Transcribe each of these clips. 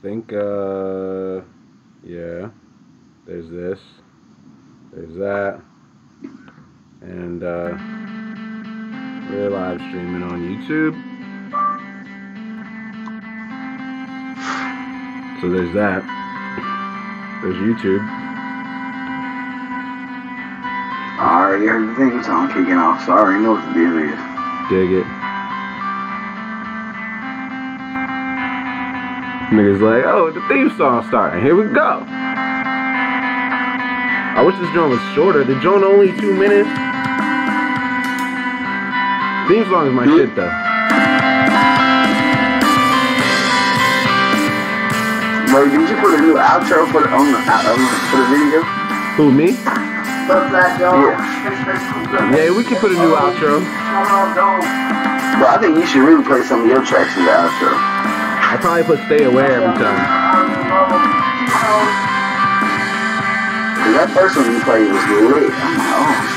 think, yeah, there's this, there's that, and, we're live streaming on YouTube. So there's that. There's YouTube. I already heard the theme song kicking off, so I already know what the deal is. Dig it. Niggas like, oh, the theme song's starting. Here we go. I wish this joint was shorter. The joint only 2 minutes. Theme song is my shit though. Bro, did you put a new outro for the video? Who, me? Yeah. Yeah, we can put a new outro. Bro, I think you should really play some of your tracks in the outro. I probably put Stay Away every time. Cause that first one you played was lit. I'm like, oh.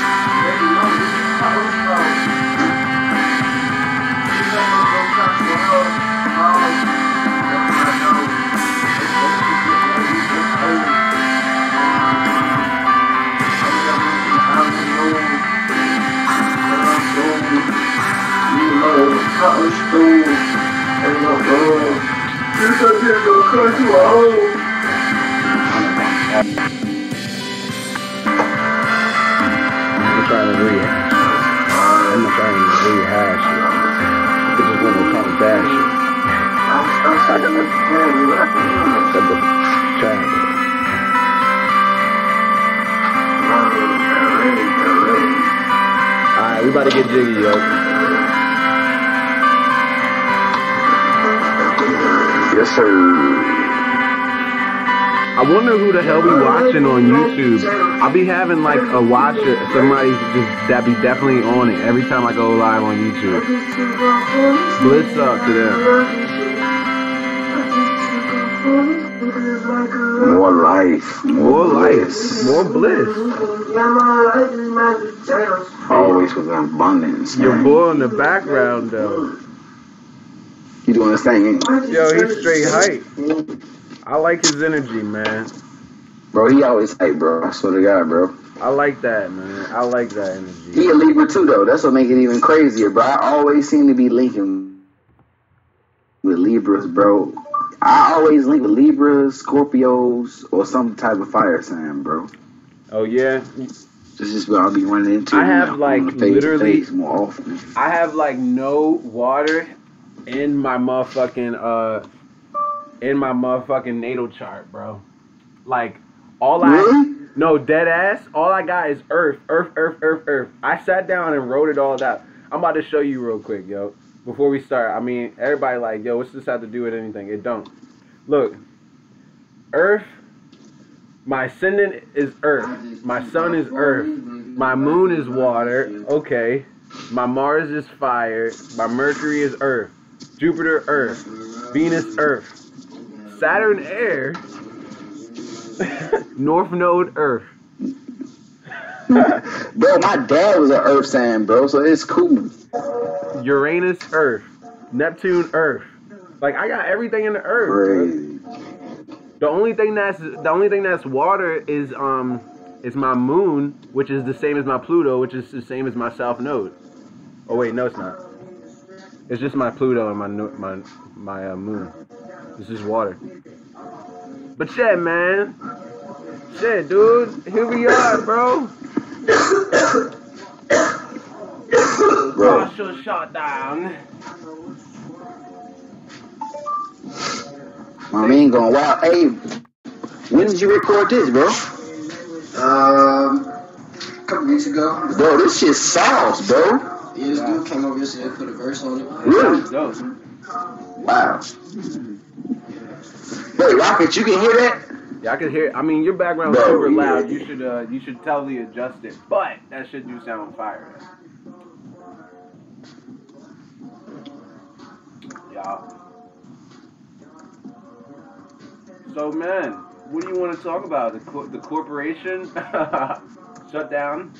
I'm trying to rehash. I'm not trying to rehash it. I just want to talk bad shit. Alright, we about to get jiggy, yo. Yes, sir. I wonder who the hell be watching on YouTube. I'll be having like a watcher, somebody that be definitely on it every time I go live on YouTube. Bliss up to them. More life. More life. More bliss. Always with abundance. Your boy in the background though. You doing this thing? Yo, he's straight hype. I like his energy, man. Bro, he always hype, bro. I swear to God, bro. I like that, man. I like that energy. He a Libra too, though. That's what make it even crazier, bro. I always seem to be linking with Libras, bro. I always link with Libras, Scorpios, or some type of fire sign, bro. Oh yeah. This is what I'll be running into. I have like literally more often. I have like no water in my motherfucking natal chart, bro. Like no, dead ass, all I got is earth. I sat down and wrote it all out. I'm about to show you real quick, yo. Before we start, I mean, everybody like, yo, what's this have to do with anything? It don't. Look, earth, my ascendant is earth. My sun is earth. My moon is water. Okay. My Mars is fire. My Mercury is earth. Jupiter, earth. Venus, earth. Saturn, air. North node, earth. Bro, my dad was an earth sign, bro, so it's cool. Uranus, earth. Neptune, earth. Like I got everything in the earth. Crazy. The only thing that's water is my moon, which is the same as my Pluto, which is the same as my south node. Oh wait, no, it's not. It's just my Pluto and my moon. This is water. But shit, man. Shit, dude. Here we are, bro. Partial shutdown. My man going wild. Hey, when did you record this, bro? A couple weeks ago. Bro, this shit's sauce, bro. Yeah, this dude came over yesterday and put a verse on it. Really? Wow. Hey, Rocket, you can hear that? Yeah, I can hear. I mean, your background's super loud. You should totally adjust it. But that shit do sound fire. Yeah. So, man, what do you want to talk about? The corporation shut down?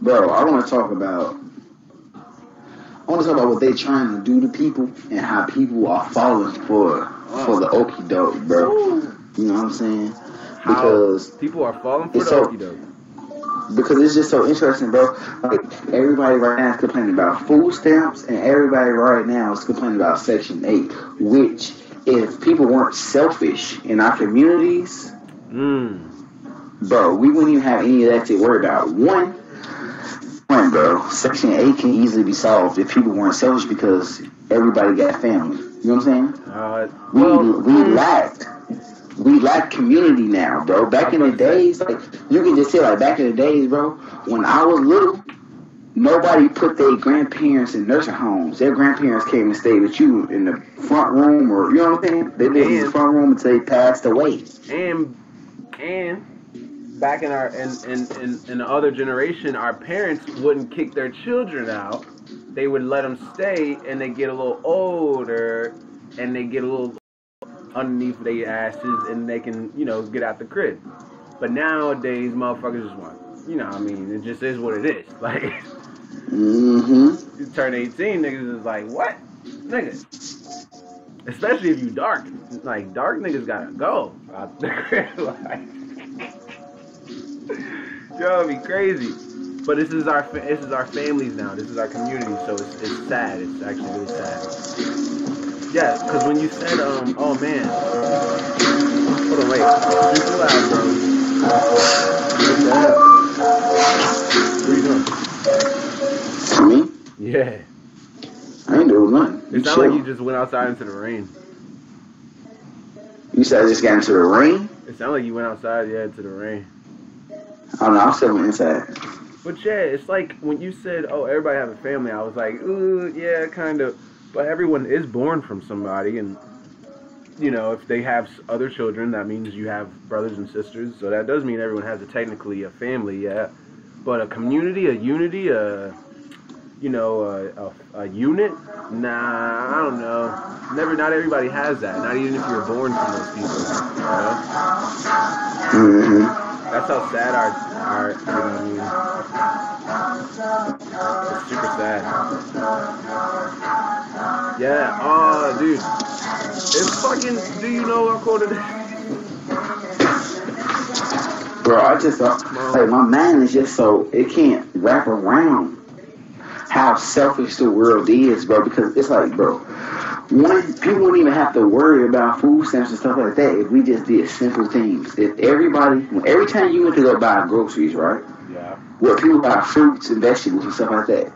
Bro, I want to talk about I want to talk about what they trying to do to people and how people are falling for the okie doke, bro. You know what I'm saying? Because people are falling for the okie doke. Because it's just so interesting, bro. Like, everybody right now is complaining about food stamps, and everybody right now is complaining about Section 8, which, if people weren't selfish in our communities, bro, we wouldn't even have any of that to worry about. One, bro, Section 8 can easily be solved if people weren't selfish because everybody got family. You know what I'm saying? We lack community now, bro. Back in the days, like, you can just say, like, back in the days, bro, when I was little, nobody put their grandparents in nursing homes. Their grandparents came and stayed with you in the front room, or, you know what I'm saying? They lived in the front room until they passed away. And back in in the other generation, our parents wouldn't kick their children out. They would let them stay, and they get a little older, and they get a little underneath their asses, and they can, get out the crib. But nowadays, motherfuckers just want, I mean, it just is what it is. Like, you turn 18, niggas is like, what? Nigga. Especially if you dark. Like, dark niggas gotta go out the crib. Like, yo, it'd be crazy. But this is our families now. This is our community, so it's sad. It's actually really sad. Yeah, because when you said, oh man, hold on, wait, super loud, bro. What the hell? What are you doing? Me? Yeah. I ain't doing nothing. It sounded like you just went outside into the rain. You said I just got into the rain? It sounded like you went outside, into the rain. I don't know, I'm still inside. But yeah, it's like when you said, oh, everybody have a family, I was like, ooh, yeah, kind of. But everyone is born from somebody, and, if they have other children, that means you have brothers and sisters, so that does mean everyone has technically a family, yeah. But a community, a unity, a unit? Nah, I don't know. Not everybody has that, not even if you're born from those people, That's how sad our it's super sad. Yeah, oh, dude. It's fucking, do you know what quote it is? Bro, I just thought, like, my mind is just so, it can't wrap around how selfish the world is, bro, because it's like, bro, people wouldn't even have to worry about food stamps and stuff like that if we just did simple things. If every time you went to go buy groceries, right? Yeah. Well, people buy fruits and vegetables and stuff like that.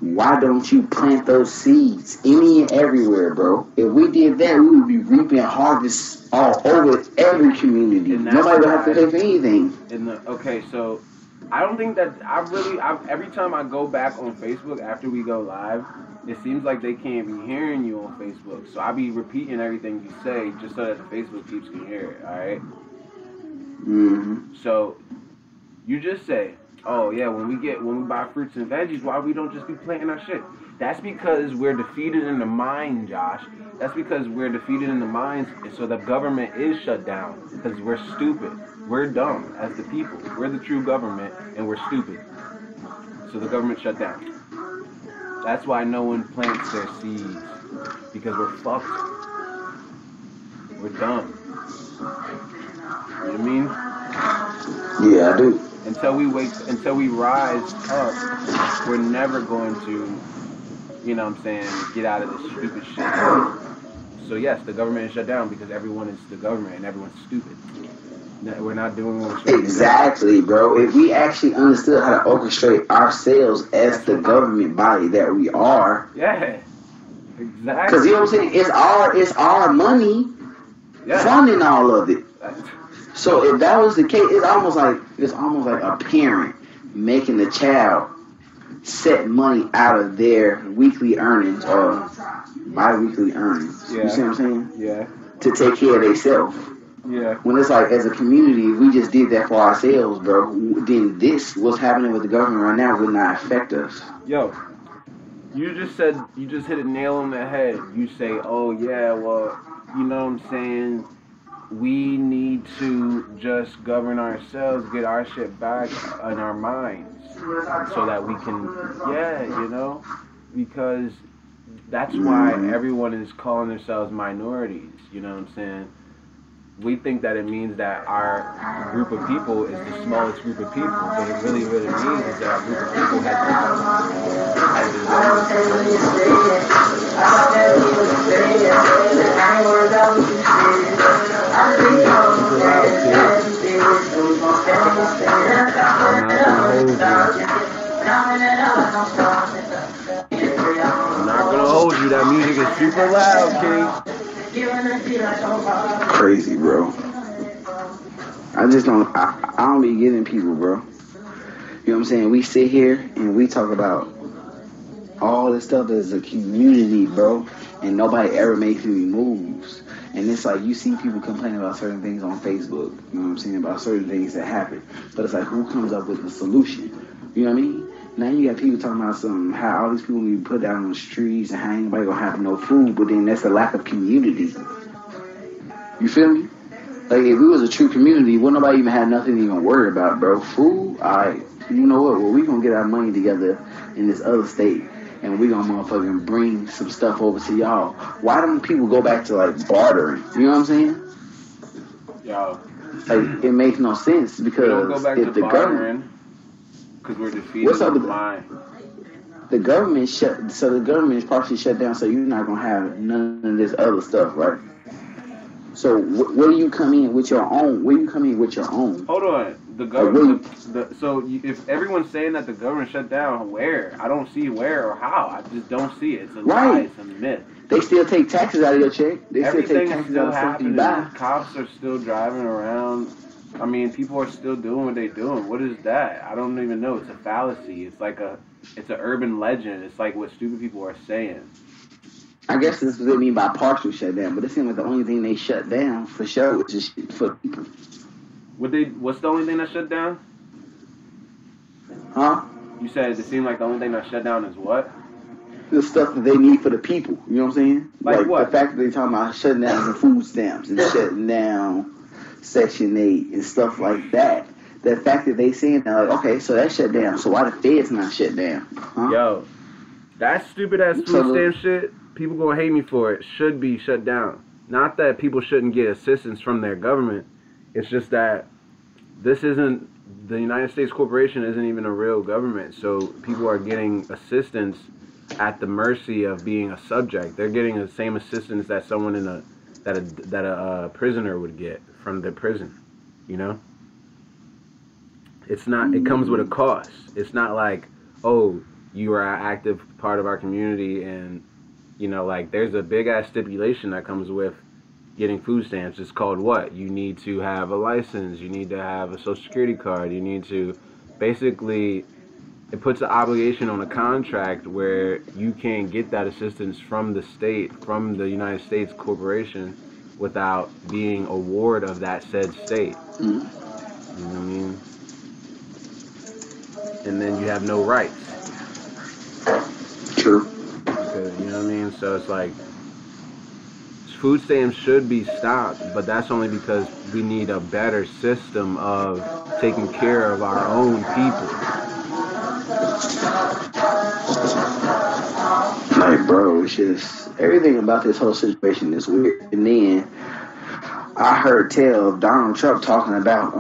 Why don't you plant those seeds any and everywhere, bro? If we did that, we would be reaping harvests all over every community. Nobody would have to pay for anything. Okay, so I don't think that every time I go back on Facebook after we go live, it seems like they can't be hearing you on Facebook. So I be repeating everything you say just so that the Facebook peeps can hear it, alright? So you just say, oh yeah, when we buy fruits and veggies, why we don't just be planting our shit? That's because we're defeated in the mind, Josh. That's because we're defeated in the minds, so the government is shut down. Because we're stupid. We're dumb as the people. We're the true government, and we're stupid. So the government shut down. That's why no one plants their seeds. Because we're fucked. We're dumb. You know what I mean? Yeah, I do. Until we rise up, we're never going to, get out of this stupid shit. So yes, the government is shut down because everyone is the government and everyone's stupid. We're not doing what we're supposed to do. Exactly, bro. If we actually understood how to orchestrate ourselves as the government body that we are. Yeah, exactly. Because you know what I'm saying? It's our money funding all of it. So if that was the case, it's almost like a parent making the child set money out of their weekly earnings or bi-weekly earnings. Yeah. You see what I'm saying? Yeah. To take care of themselves. Yeah. When it's like, as a community, if we just did that for ourselves, bro, then what's happening with the government right now would not affect us. Yo, you just hit a nail on the head. You say, oh yeah, well, you know what I'm saying? We need to just govern ourselves, get our shit back in our minds, so that we can, because that's why everyone is calling themselves minorities. You know what I'm saying? We think that it means that our group of people is the smallest group of people, but it really, really means is that our group of people has been I'm not gonna hold you. That music is super loud, King. Crazy, bro. I just don't. I don't be getting people, bro. You know what I'm saying? We sit here and we talk about all this stuff as a community, bro, and nobody ever makes any moves. And it's like you see people complaining about certain things on Facebook. You know what I'm saying? About certain things that happen, but it's like who comes up with the solution? You know what I mean? Now you got people talking about how all these people be put down on the streets and how anybody gonna have no food, but then that's a lack of community. You feel me? Like if we was a true community, wouldn't nobody even have nothing to even worry about, bro. Food, alright. You know what? Well, we gonna get our money together in this other state, and we gonna motherfucking bring some stuff over to y'all. Why don't people go back to like bartering? You know what I'm saying? Yo, like it makes no sense because we don't go back if to the government. Because we're defeated in the mind. The government shut, so the government is partially shut down, so you're not gonna have none of this other stuff, right? So where do you come in with your own? Where do you come in with your own? Hold on, the government. If everyone's saying that the government shut down, where? I don't see where or how. I just don't see it. It's a lie. It's a myth. They still take taxes out of your check. Everything is still happening. Cops are still driving around. I mean, people are still doing what they're doing. What is that? I don't even know. It's a fallacy. It's like it's an urban legend. It's like what stupid people are saying. I guess this is what they mean by partial shutdown, but it seems like the only thing they shut down for sure is just for people. What's the only thing that shut down? Huh? You said it seemed like the only thing that shut down is what? The stuff that they need for the people. You know what I'm saying? Like what? The fact that they're talking about shutting down some food stamps and shutting down Section 8 and stuff like that. The fact that they saying that, like, okay, so that shut down. So why the feds not shut down? Huh? Yo, that stupid ass food stamp shit, people gonna hate me for it, should be shut down. Not that people shouldn't get assistance from their government. It's just that this isn't, the United States corporation isn't even a real government. So people are getting assistance at the mercy of being a subject. They're getting the same assistance that someone that a prisoner would get from the prison, you know? It's not, it comes with a cost. It's not like, oh, you are an active part of our community and, you know, like there's a big ass stipulation that comes with getting food stamps. It's called what? You need to have a license, you need to have a social security card, you need to, basically, it puts an obligation on a contract where you can't get that assistance from the state, from the United States corporation, without being a ward of that said state. Mm-hmm. You know what I mean? And then you have no rights. True. Because, you know what I mean? So it's like, food stamps should be stopped, but that's only because we need a better system of taking care of our own people. Like, bro, it's just everything about this whole situation is weird. And then I heard tell of Donald Trump talking about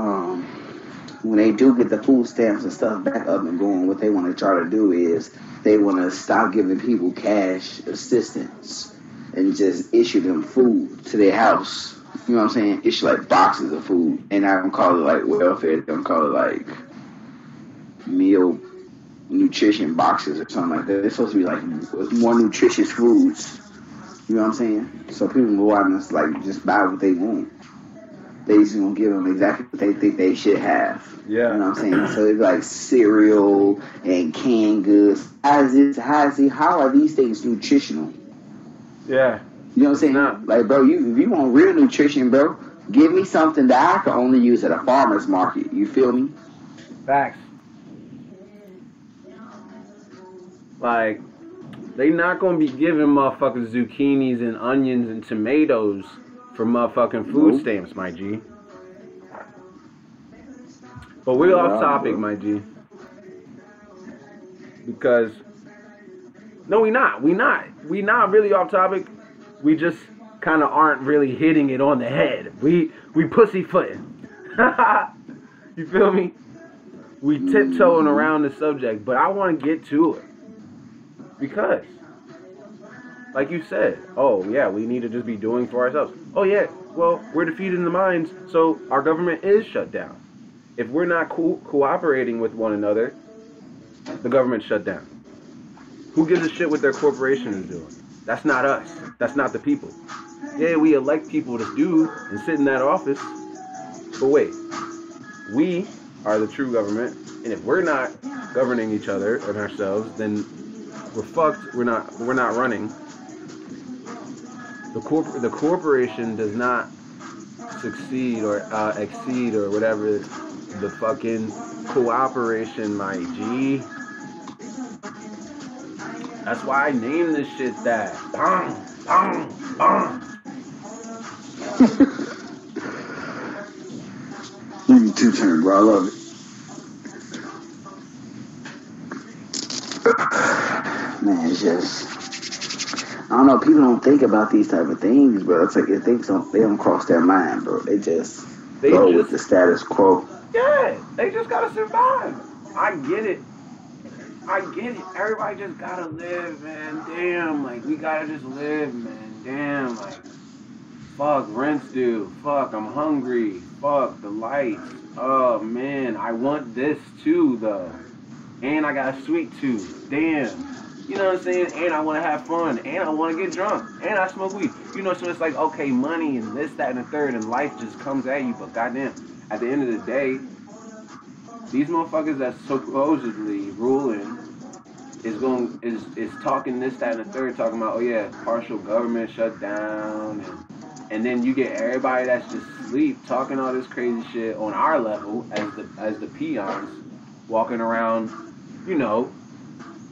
when they do get the food stamps and stuff back up and going, what they want to try to do is they want to stop giving people cash assistance and just issue them food to their house. You know what I'm saying? Issue like boxes of food. And I don't call it like welfare. They don't call it like meal nutrition boxes or something like that. It's supposed to be like more nutritious foods. You know what I'm saying? So people can go out and like just buy what they want. They just gonna give them exactly what they think they should have. Yeah. You know what I'm saying? So it's like cereal and canned goods. How are these things nutritional? Yeah. You know what I'm saying? Like, bro, if you want real nutrition, bro, give me something that I can only use at a farmer's market. You feel me? Facts. Like, they not gonna be giving motherfuckers zucchinis and onions and tomatoes for motherfucking food stamps, my G. But we're off topic, my G. Because No, we not really off topic. We just kind of aren't really hitting it on the head. We pussyfooting. You feel me? We tiptoeing around the subject, but I want to get to it because, like you said, oh yeah, we need to just be doing for ourselves. Oh yeah, well, we're defeated in the minds, so our government is shut down. If we're not cooperating with one another, the government's shut down. Who gives a shit what their corporation is doing? That's not us. That's not the people. Yeah, we elect people to do and sit in that office, but wait, we are the true government, and if we're not governing each other and ourselves, then we're fucked. We're not running. The corporation does not succeed or exceed or whatever the fucking cooperation, my G. That's why I named this shit that. Bong, bong, bong. Give me 2 turns, bro. I love it. Man, it's just, I don't know. People don't think about these type of things, bro. It's like they don't cross their mind, bro. They just go with the status quo. Yeah, they just gotta survive. I get it. Everybody just gotta live, man. Damn, like we gotta just live, man. Damn, like fuck, rent's due. Fuck, I'm hungry. Fuck, the lights. Oh man, I want this too though. And I got a sweet tooth. Damn. You know what I'm saying? And I want to have fun. And I want to get drunk. And I smoke weed. You know, so it's like, okay, money and this, that, and the third, and life just comes at you. But goddamn, at the end of the day, these motherfuckers that's supposedly ruling is talking this, that, and the third, talking about, oh yeah, partial government shut down, and then you get everybody that's just asleep talking all this crazy shit on our level as the peons walking around, you know.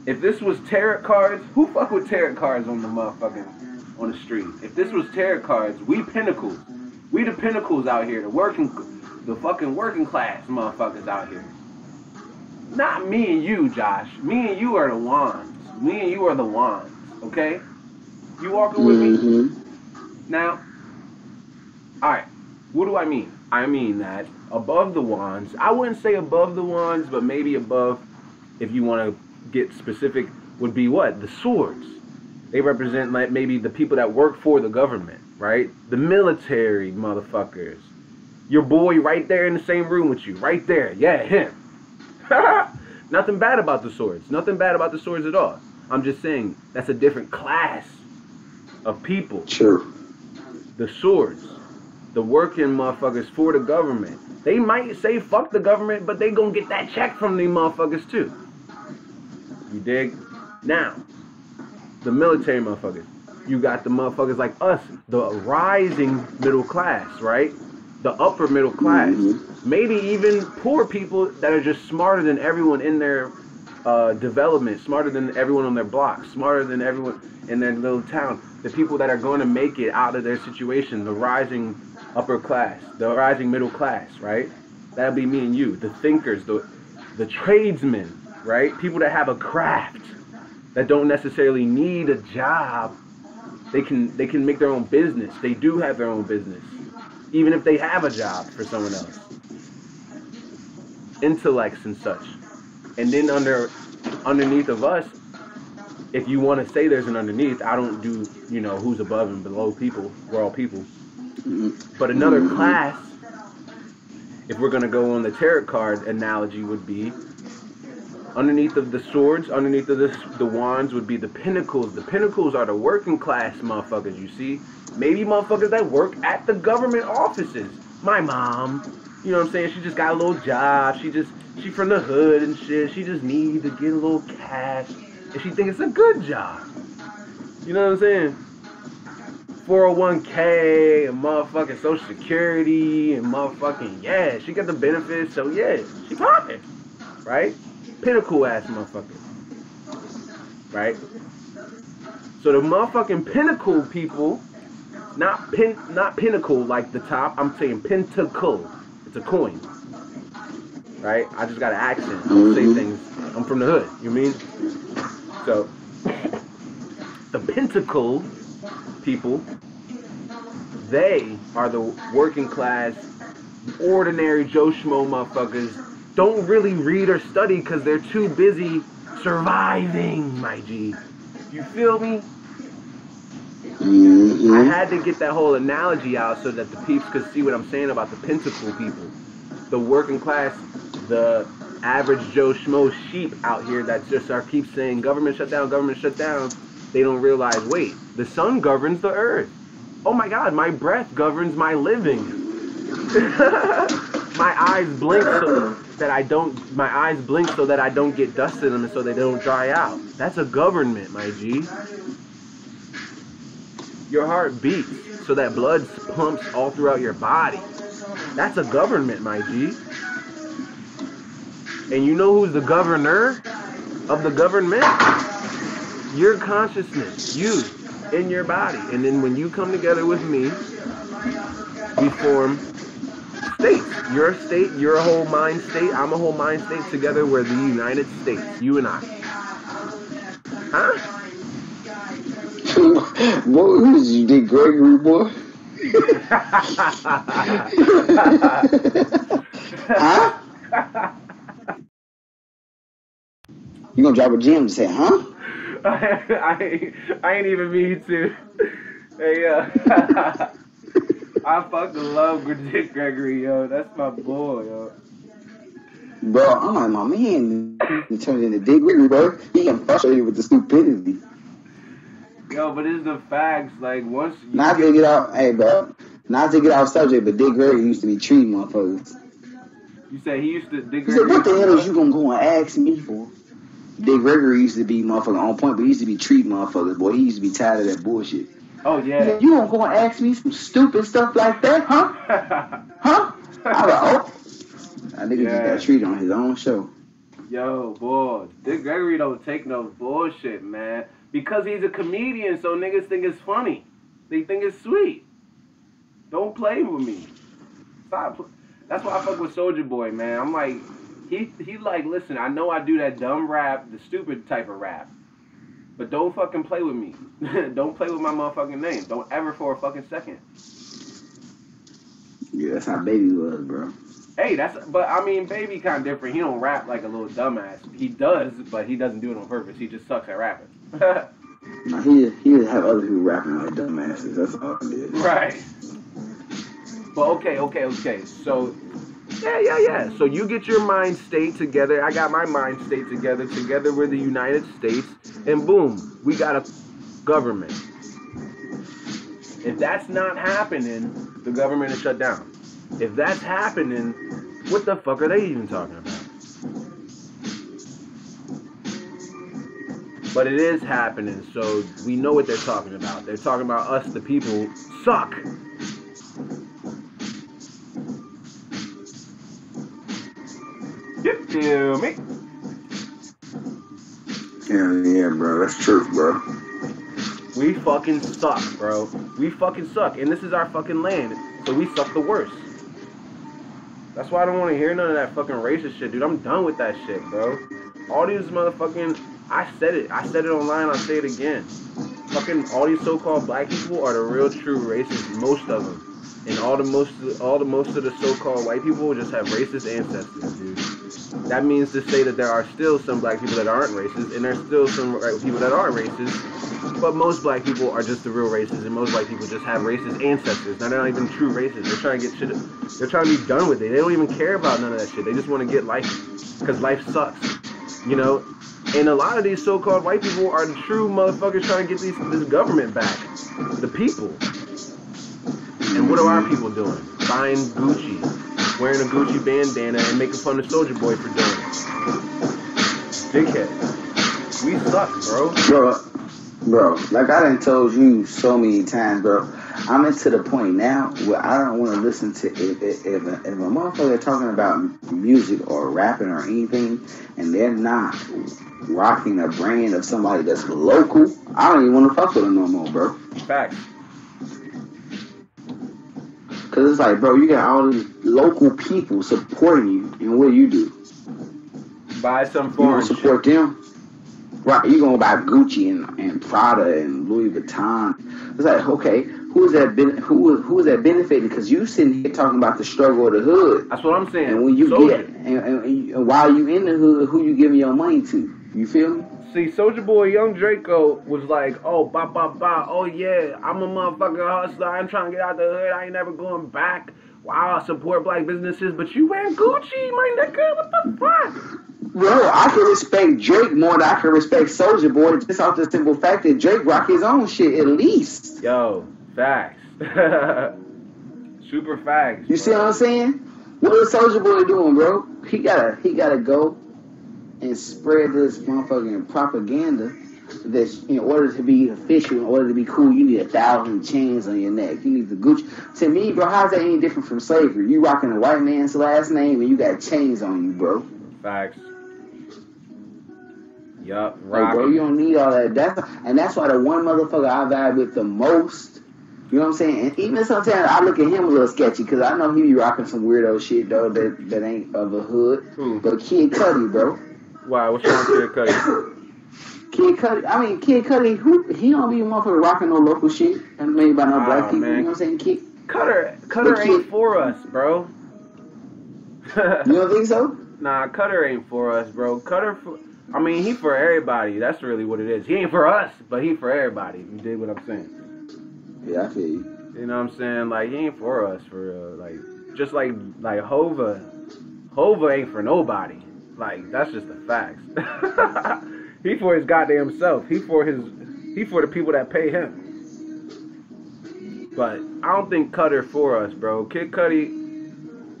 If this was tarot cards, who fuck with tarot cards on the motherfucking on the street? If this was tarot cards, we pinnacles. We the pinnacles out here, the fucking working class motherfuckers out here. Not me and you, Josh. Me and you are the wands. Me and you are the wands, okay? You walking with me? Now, alright, what do I mean? I mean that above the wands, I wouldn't say above the wands, but maybe above, if you want to get specific, would be what? The swords. They represent like maybe the people that work for the government, right? The military motherfuckers. Your boy right there in the same room with you, right there. Yeah, him. Nothing bad about the swords. Nothing bad about the swords at all. I'm just saying that's a different class of people. Sure. The swords. The working motherfuckers for the government. They might say fuck the government, but they gonna get that check from them motherfuckers too. You dig? Now, the military motherfuckers. You got the motherfuckers like us, the rising middle class, right? The upper middle class. Maybe even poor people that are just smarter than everyone in their development, smarter than everyone on their block, smarter than everyone in their little town. The people that are going to make it out of their situation, the rising upper class, the rising middle class, right? That'll be me and you, the thinkers, the tradesmen, right? People that have a craft, that don't necessarily need a job. They can make their own business. They do have their own business, even if they have a job for someone else. Intellects and such. And then underneath of us, if you want to say there's an underneath, I don't do, you know, who's above and below people. We're all people. But another class, if we're going to go on the tarot card analogy, would be underneath of the swords, underneath of the wands would be the pinnacles. The pinnacles are the working class motherfuckers, you see. Maybe motherfuckers that work at the government offices. My mom, you know what I'm saying? She just got a little job. She from the hood and shit. She just needs to get a little cash. And she thinks it's a good job. You know what I'm saying? 401k and motherfucking Social Security and motherfucking, yeah, she got the benefits, so yeah, she popping, right? Pinnacle ass motherfucker, right? So the motherfucking pinnacle people, not pinnacle like the top, I'm saying pentacle. It's a coin, right? I just got an accent. I don't say things. I'm from the hood. You mean? So the pentacle people, they are the working class, ordinary Joe Schmo motherfuckers. Don't really read or study because they're too busy surviving, my G. You feel me? Mm-hmm. I had to get that whole analogy out so that the peeps could see what I'm saying about the pentacle people. The working class, the average Joe Schmo sheep out here that just keep saying government shut down, government shut down. They don't realize, wait, the sun governs the earth. Oh my God, my breath governs my living. My eyes blink so that I don't get dust in them and so they don't dry out. That's a government, my G. Your heart beats so that blood pumps all throughout your body. That's a government, my G. And you know who's the governor of the government? Your consciousness, you, in your body. And then when you come together with me, we form states. You're a state, you're a whole mind state, I'm a whole mind state. Together we're the United States, you and I. Huh? Boy, who is you, Dick Gregory, boy? Huh? You gonna drop a gem and say, huh? I ain't even mean to. Hey, I fucking love Dick Gregory, yo. That's my boy, yo. Bro, I'm like, my man, he turned into Dick Gregory, bro. He getting frustrated with the stupidity. Yo, but it's the facts. Like, once you Not to get out, hey, bro. Not to get off subject, but Dick Gregory used to be treating motherfuckers. You say he used to. Dick He said, Gregory. what the hell is you gonna go and ask me for? Dick Gregory used to be motherfucker on point, but he used to be treating motherfuckers, boy. He used to be tired of that bullshit. Oh, yeah. He said, you gonna go and ask me some stupid stuff like that, huh? Huh? I was like, oh. That nigga just got treated on his own show. Yo, boy. Dick Gregory don't take no bullshit, man. Because he's a comedian, so niggas think it's funny. They think it's sweet. Don't play with me. Stop. That's why I fuck with Soulja Boy, man. I'm like, he like, listen, I know I do that dumb rap, the stupid type of rap. But don't fucking play with me. Don't play with my motherfucking name. Don't ever for a fucking second. Yeah, that's how Baby was, bro. Hey, but I mean, Baby kind of different. He don't rap like a little dumbass. He does, but he doesn't do it on purpose. He just sucks at rapping. No, he would have other people rapping like dumbasses. That's all it is. Right. But okay. So, yeah. So you get your mind state together. I got my mind state together. Together we're the United States. And boom, we got a government. If that's not happening, the government is shut down. If that's happening, what the fuck are they even talking about? But it is happening, so we know what they're talking about. They're talking about us, the people, suck. You feel me? Yeah, bro. That's truth, bro. We fucking suck, bro. We fucking suck. And this is our fucking land, so we suck the worst. That's why I don't want to hear none of that fucking racist shit, dude. I'm done with that shit, bro. All these motherfucking... I said it online, I'll say it again. Fucking all these so-called black people are the real true racists, most of them. And all the most of the so-called white people just have racist ancestors, dude. That means to say that there are still some black people that aren't racist, and there's still some white people that are racist. But most black people are just the real racists, and most white people just have racist ancestors. Now, they're not even true racists. They're trying to get shit. They're trying to be done with it. They don't even care about none of that shit. They just want to get life, because life sucks, you know. And a lot of these so-called white people are the true motherfuckers trying to get this government back, the people. And what are our people doing? Buying Gucci, wearing a Gucci bandana, and making fun of Soulja Boy for doing it. Dickheads. We suck, bro. Bro, like I done told you so many times, bro. I'm into the point now where I don't want to listen to if a motherfucker talking about music or rapping or anything, and they're not rocking a brand of somebody that's local. I don't even want to fuck with them no more, bro. Facts. Cause it's like, bro, you got all these local people supporting you, and what do? Buy some You foreign don't support shit. them? Right, you gonna buy Gucci and Prada and Louis Vuitton. It's like, okay, who's that benefiting? Because you sitting here talking about the struggle of the hood. That's what I'm saying. And when you and while you in the hood, who you giving your money to? You feel me? See, Soulja Boy, Young Draco was like, oh, oh yeah, I'm a motherfucking hustler. I'm trying to get out the hood. I ain't never going back. Wow, I support black businesses, but you wear Gucci, my nigga. What the fuck? Bro, I can respect Drake more than I can respect Soulja Boy just off the simple fact that Drake rock his own shit at least. Yo, facts. Super facts. You see what I'm saying? What is Soulja Boy doing, bro? He gotta go and spread this motherfucking propaganda that in order to be official, in order to be cool, you need 1,000 chains on your neck. You need the Gucci. To me, bro, how's that any different from slavery? You rocking a white man's last name and you got chains on you, bro. Facts. Yup, right. Hey, bro, you don't need all that. That's why the one motherfucker I vibe with the most, you know what I'm saying? And even sometimes I look at him a little sketchy because I know he be rocking some weirdo shit, though, that ain't of the hood. Who? But Kid Cudi, bro. Why? What's wrong with Kid Cudi? Kid Cudi, he don't be motherfucker rocking no local shit and made by no black people. Man. You know what I'm saying? Cutter ain't for us, bro. You don't think so? Nah, Cutter ain't for us, bro. He for everybody. That's really what it is. He ain't for us, but he for everybody. You dig what I'm saying? Yeah, I feel you. You know what I'm saying? Like, he ain't for us, for real. Like, just like Hova. Hova ain't for nobody. Like, that's just the facts. He for his goddamn self. He for the people that pay him. But I don't think Cutter for us, bro. Kid Cudi,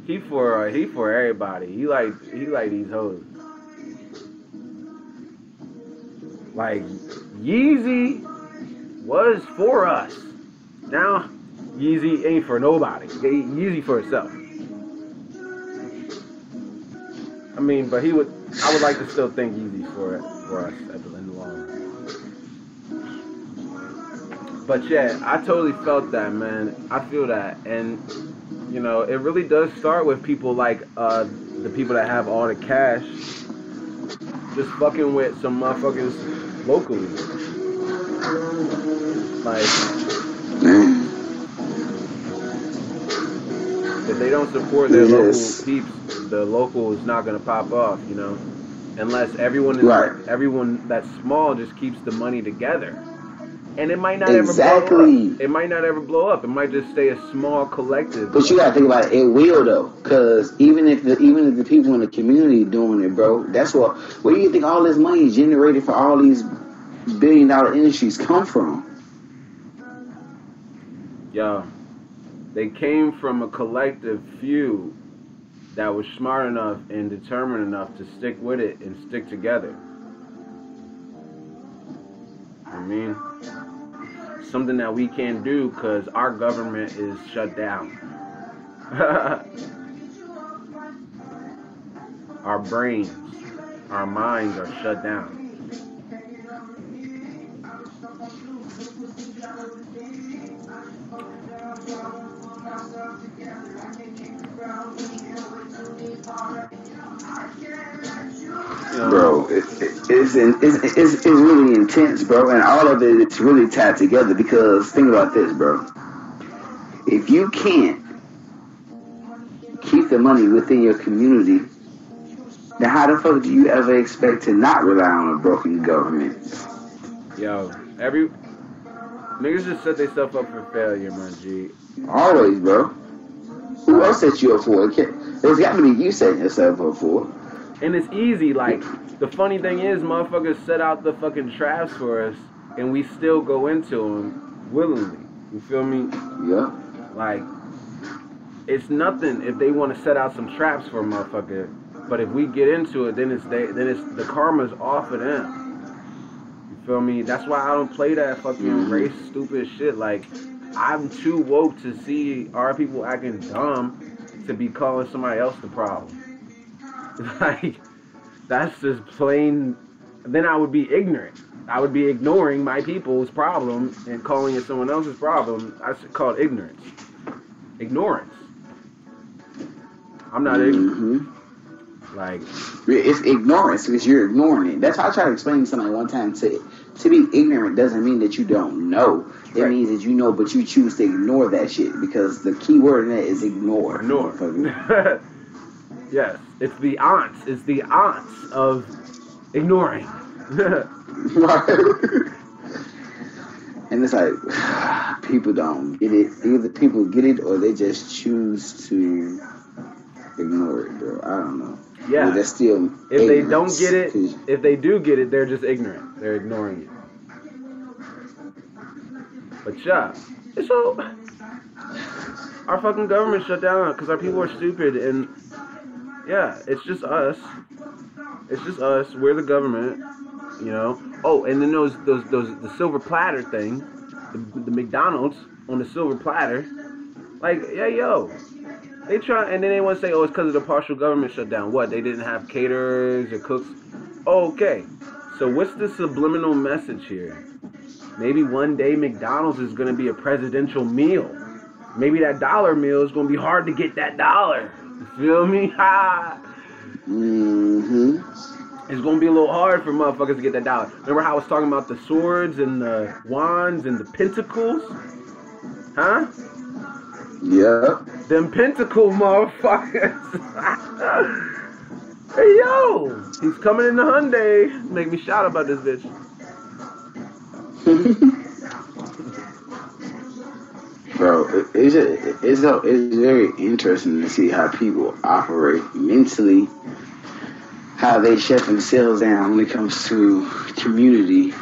he for everybody. He like these hoes. Like, Yeezy was for us. Now, Yeezy ain't for nobody. Yeezy for himself. But I would like to still think Yeezy for us at the end of the long. But yeah, I totally felt that, man. I feel that. And, it really does start with people like the people that have all the cash just fucking with some motherfuckers locally. Like, if they don't support their local peeps, the local is not gonna pop off, unless everyone that's small just keeps the money together. And it might not ever blow up. It might not ever blow up. It might just stay a small collective. But you gotta think about it. It will though, because even if the people in the community doing it, bro, that's what. Where do you think all this money generated for all these billion-dollar industries come from? Yeah, they came from a collective few that was smart enough and determined enough to stick with it and stick together. Something that we can't do because our government is shut down. Our brains, our minds are shut down. Bro, it's really intense, bro, and all of it's really tied together because think about this, bro. If you can't keep the money within your community, then how the fuck do you ever expect to not rely on a broken government? Yo, niggas just set themselves up for failure, man, G. Always, bro. Who else set you up for it? It's got to be you setting yourself up for it. And it's easy, like, the funny thing is, motherfuckers set out the fucking traps for us, and we still go into them willingly. You feel me? Yeah. Like, it's nothing if they want to set out some traps for a motherfucker, but if we get into it, then it's the karma's off of them. You feel me? That's why I don't play that fucking race stupid shit. Like, I'm too woke to see our people acting dumb to be calling somebody else the problem. Like, that's just plain. Then I would be ignorant. I would be ignoring my people's problem and calling it someone else's problem. I should call it ignorance. Ignorance. I'm not ignorant. Like, it's ignorance because you're ignoring it. That's how I tried to explain to somebody one time. To be ignorant doesn't mean that you don't know. It right. means that you know, but you choose to ignore that shit because the key word in that is ignore. Ignore. Yes, it's the aunts. It's the aunts of ignoring. Right. And it's like, people don't get it. Either people get it or they just choose to ignore it, bro. I don't know. Yeah. But that's still if they don't get it, if they do get it, they're just ignorant. They're ignoring it. But yeah, it's so... Our fucking government shut down because our people are stupid, and yeah, it's just us. It's just us. We're the government, you know. Oh, and then the silver platter thing, the McDonald's on the silver platter, like, yeah, yo, they try, and then they want to say, oh, it's because of the partial government shutdown. What? They didn't have caterers or cooks. Oh, okay. So what's the subliminal message here? Maybe one day McDonald's is gonna be a presidential meal. Maybe that dollar meal is gonna be hard to get that dollar. You feel me? Ha! It's gonna be a little hard for motherfuckers to get that dollar. Remember how I was talking about the swords and the wands and the pentacles? Huh? Yeah. Them pentacle motherfuckers. Hey yo! He's coming in the Hyundai. Make me shout about this bitch. Bro, it's very interesting to see how people operate mentally, how they shut themselves down when it comes to community.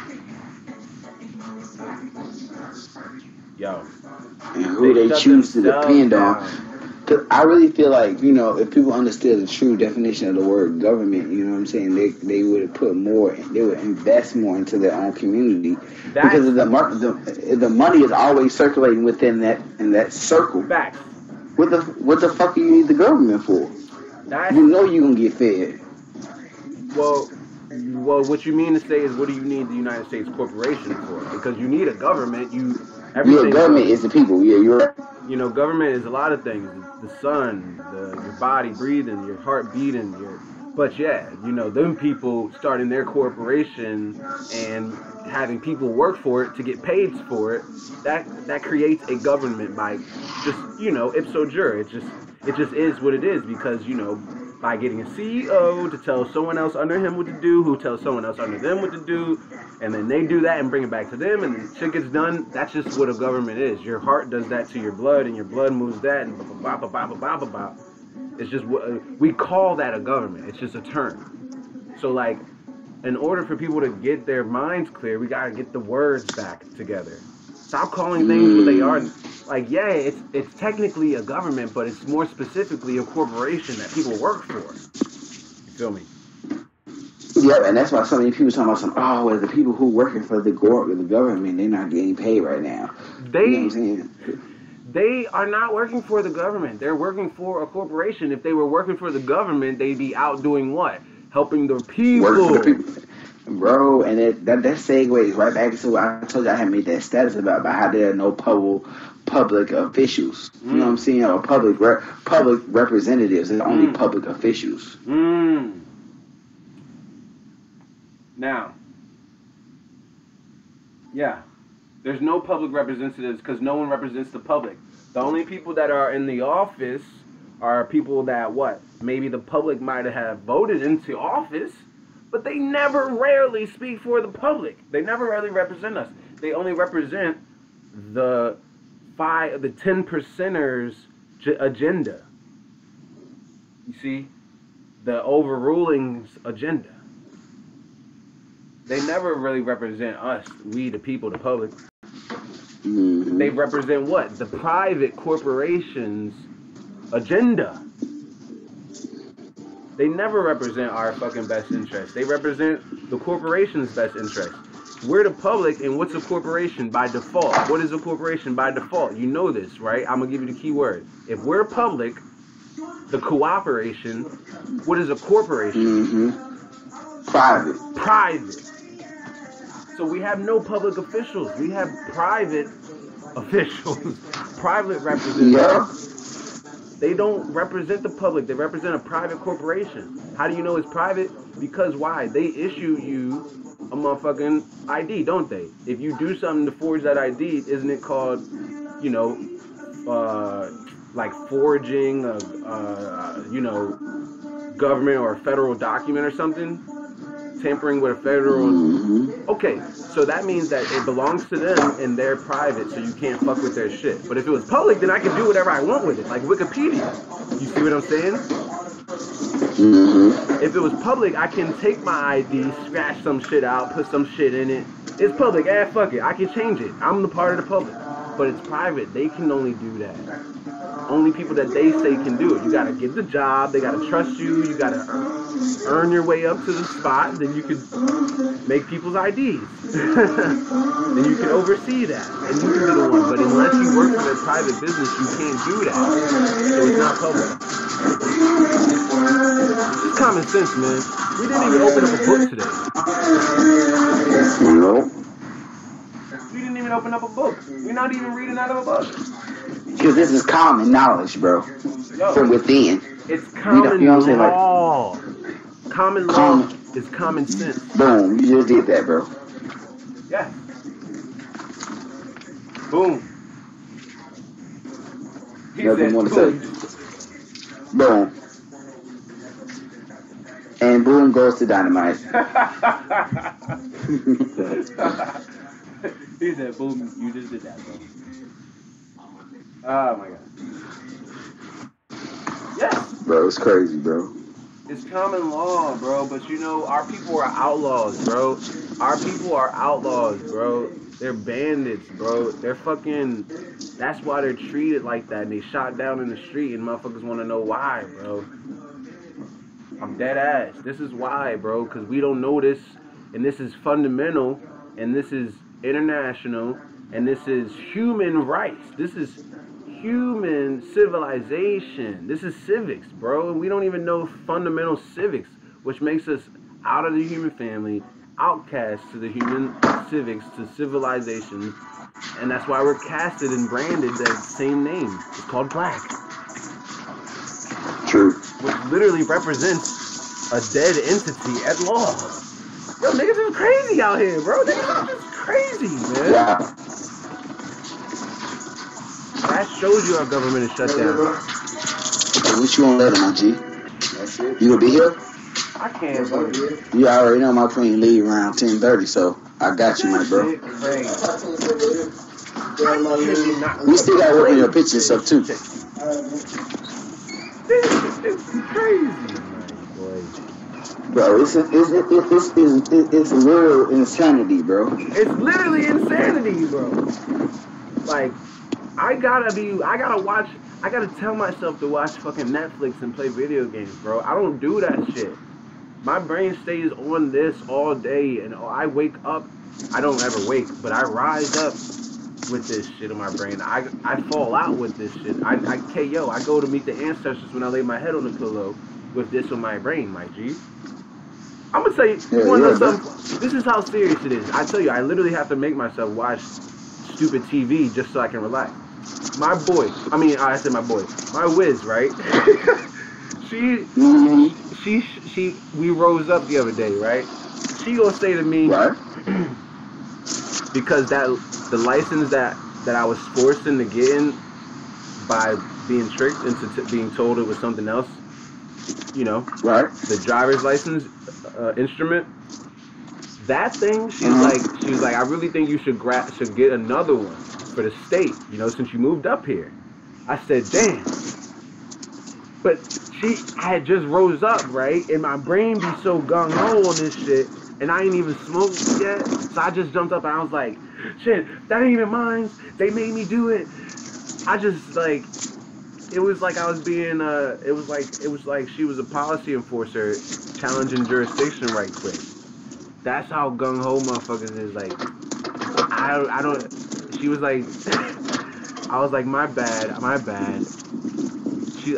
Yo. And who they choose to depend on. Cause I really feel like, you know, if people understood the true definition of the word government, you know what I'm saying, they would have put more, they would invest more into their own community. Because of the money is always circulating within that circle. Facts. What the fuck do you need the government for? You know you're gonna get fed. Well, what you mean to say is, what do you need the United States corporation for? Because you need a government. Everything. Yeah, government is the people. Yeah, you're right. You know, government is a lot of things. The sun, your body breathing, your heart beating, but yeah, you know, them people starting their corporation and having people work for it to get paid for it, that creates a government by just, you know, ipso jure. It just is what it is, because, you know, by getting a CEO to tell someone else under him what to do, who tells someone else under them what to do, and then they do that and bring it back to them, and then shit gets done. That's just what a government is. Your heart does that to your blood, and your blood moves that, and blah, blah, blah, blah, blah, blah, blah. It's just what we call that a government. It's just a term. So, like, in order for people to get their minds clear, we gotta get the words back together. Stop calling things what they are. Like, yeah, it's technically a government, but it's more specifically a corporation that people work for. You feel me? Yeah, and that's why so many people talking about well, the people who working for the government, they're not getting paid right now. You know what I'm saying? They are not working for the government. They're working for a corporation. If they were working for the government, they'd be out doing what? Helping the people. Working for the people. Bro, and that segues right back to what I told you I had made that status about how there are no public officials. You know what I'm saying? Or public representatives. They're only public officials. Now, yeah, there's no public representatives because no one represents the public. The only people that are in the office are people that, maybe the public might have voted into office, but they rarely speak for the public. They never really represent us. They only represent the 10%ers agenda. You see? The overruling's agenda. They never really represent us, we the people, the public. They represent what? The private corporation's agenda. They never represent our fucking best interest. They represent the corporation's best interest. We're the public, and what's a corporation by default? What is a corporation by default? You know this, right? I'm going to give you the key word. If we're public, the cooperation, what is a corporation? Private. So we have no public officials. We have private officials. Private representatives. They don't represent the public. They represent a private corporation. How do you know it's private? Because why? They issue you a motherfucking ID, don't they? If you do something to forge that ID, isn't it called, you know, like forging a, you know, government or a federal document or something? Tampering with a federal... Okay, so that means that it belongs to them and they're private, so you can't fuck with their shit. But if it was public, then I can do whatever I want with it, like Wikipedia. You see what I'm saying? If it was public, I can take my ID, scratch some shit out, put some shit in it. It's public, fuck it, I can change it. I'm the part of the public. But it's private, they can only do that. Only people that they say can do it. You gotta get the job, they gotta trust you, you gotta earn your way up to the spot, then you can make people's IDs. Then you can oversee that, and you can be the one. But unless you work for their private business, you can't do that. So it's not public. It's common sense, man. We didn't even open up a book today. No. We didn't even open up a book. We're not even reading out of a book. Because this is common knowledge, bro. From within. It's common law. Common law is common sense. Boom, you just did that, bro. Yeah. Boom. Nothing more to say. Boom. And boom goes to dynamite. He said, boom, you just did that, bro. Oh my god. Yeah. Bro, it's crazy, bro. It's common law, bro, but you know, our people are outlaws, bro. Our people are outlaws, bro. They're bandits, bro. They're fucking... That's why they're treated like that. And they shot down in the street and motherfuckers want to know why, bro. I'm dead ass. This is why, bro, because we don't know this. And this is fundamental. And this is international. And this is human rights. This is human civilization. This is civics, bro. And we don't even know fundamental civics, which makes us out of the human family, outcasts to the human civics, to civilization. And that's why we're casted and branded that same name. It's called black. True. Which literally represents a dead entity at law. Yo, niggas is crazy out here, bro. Niggas is just crazy, man. Yeah. That shows you our government is shut down. Okay, what you want later, my G? That's it. You gonna be here? I can't, bro. You already know my queen leave around 10:30, so I got you, my bro. We still gotta work on your picture and stuff too. This is crazy, boy. Bro, it's real insanity, bro. It's literally insanity, bro. Like, I gotta tell myself to watch fucking Netflix and play video games, bro. I don't do that shit. My brain stays on this all day, and I wake up. I don't ever wake, but I rise up with this shit in my brain. I fall out with this shit. I go to meet the ancestors when I lay my head on the pillow with this on my brain, my G. I'm gonna tell you, you wanna know something? This is how serious it is. I tell you, I literally have to make myself watch stupid TV just so I can relax. My boy, I said my boy, my whiz, right? We rose up the other day, right? She gonna say to me, right? Because the license that I was forced into getting by being tricked into being told it was something else, you know, right? The driver's license instrument. That thing, she was like, I really think you should get another one for the state, you know, since you moved up here. I said, damn. But I had just rose up, right? And my brain be so gung-ho on this shit, and I ain't even smoked yet. So I just jumped up and I was like, shit, that ain't even mine. They made me do it. I just, like, it was like I was being, it was like she was a policy enforcer challenging jurisdiction right quick. That's how gung-ho motherfuckers is. Like, I don't, she was like, I was like, my bad.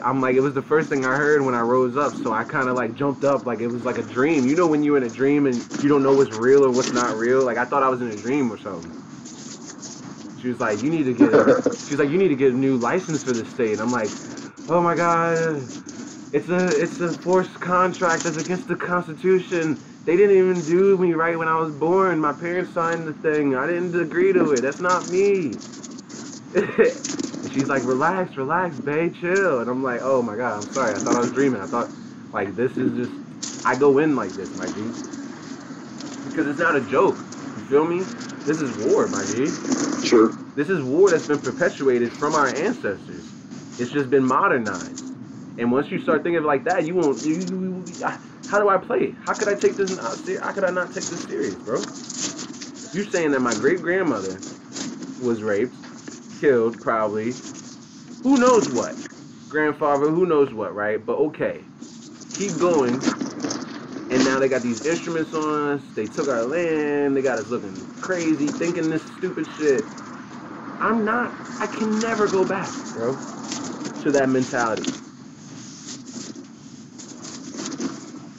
I'm like, it was the first thing I heard when I rose up, so I kind of like jumped up like it was like a dream. You know when you're in a dream and you don't know what's real or what's not real? Like, I thought I was in a dream or something. She was like, you need to get a new license for the state. I'm like, oh my God, it's a forced contract that's against the Constitution. They didn't even do me right when I was born. My parents signed the thing. I didn't agree to it. That's not me. She's like, relax, babe, chill. And I'm like, oh my God, I'm sorry. I thought I was dreaming. I thought, like, this is just, I go in like this, my G. Because it's not a joke. You feel me? This is war, my G. True. This is war that's been perpetuated from our ancestors. It's just been modernized. And once you start thinking like that, you won't, how do I play? How could I take this, how could I not take this serious, bro? You're saying that my great-grandmother was raped, killed, probably, who knows what, grandfather, who knows what, right? But okay, keep going, and now they got these instruments on us, they took our land, they got us looking crazy, thinking this stupid shit. I can never go back, bro, to that mentality.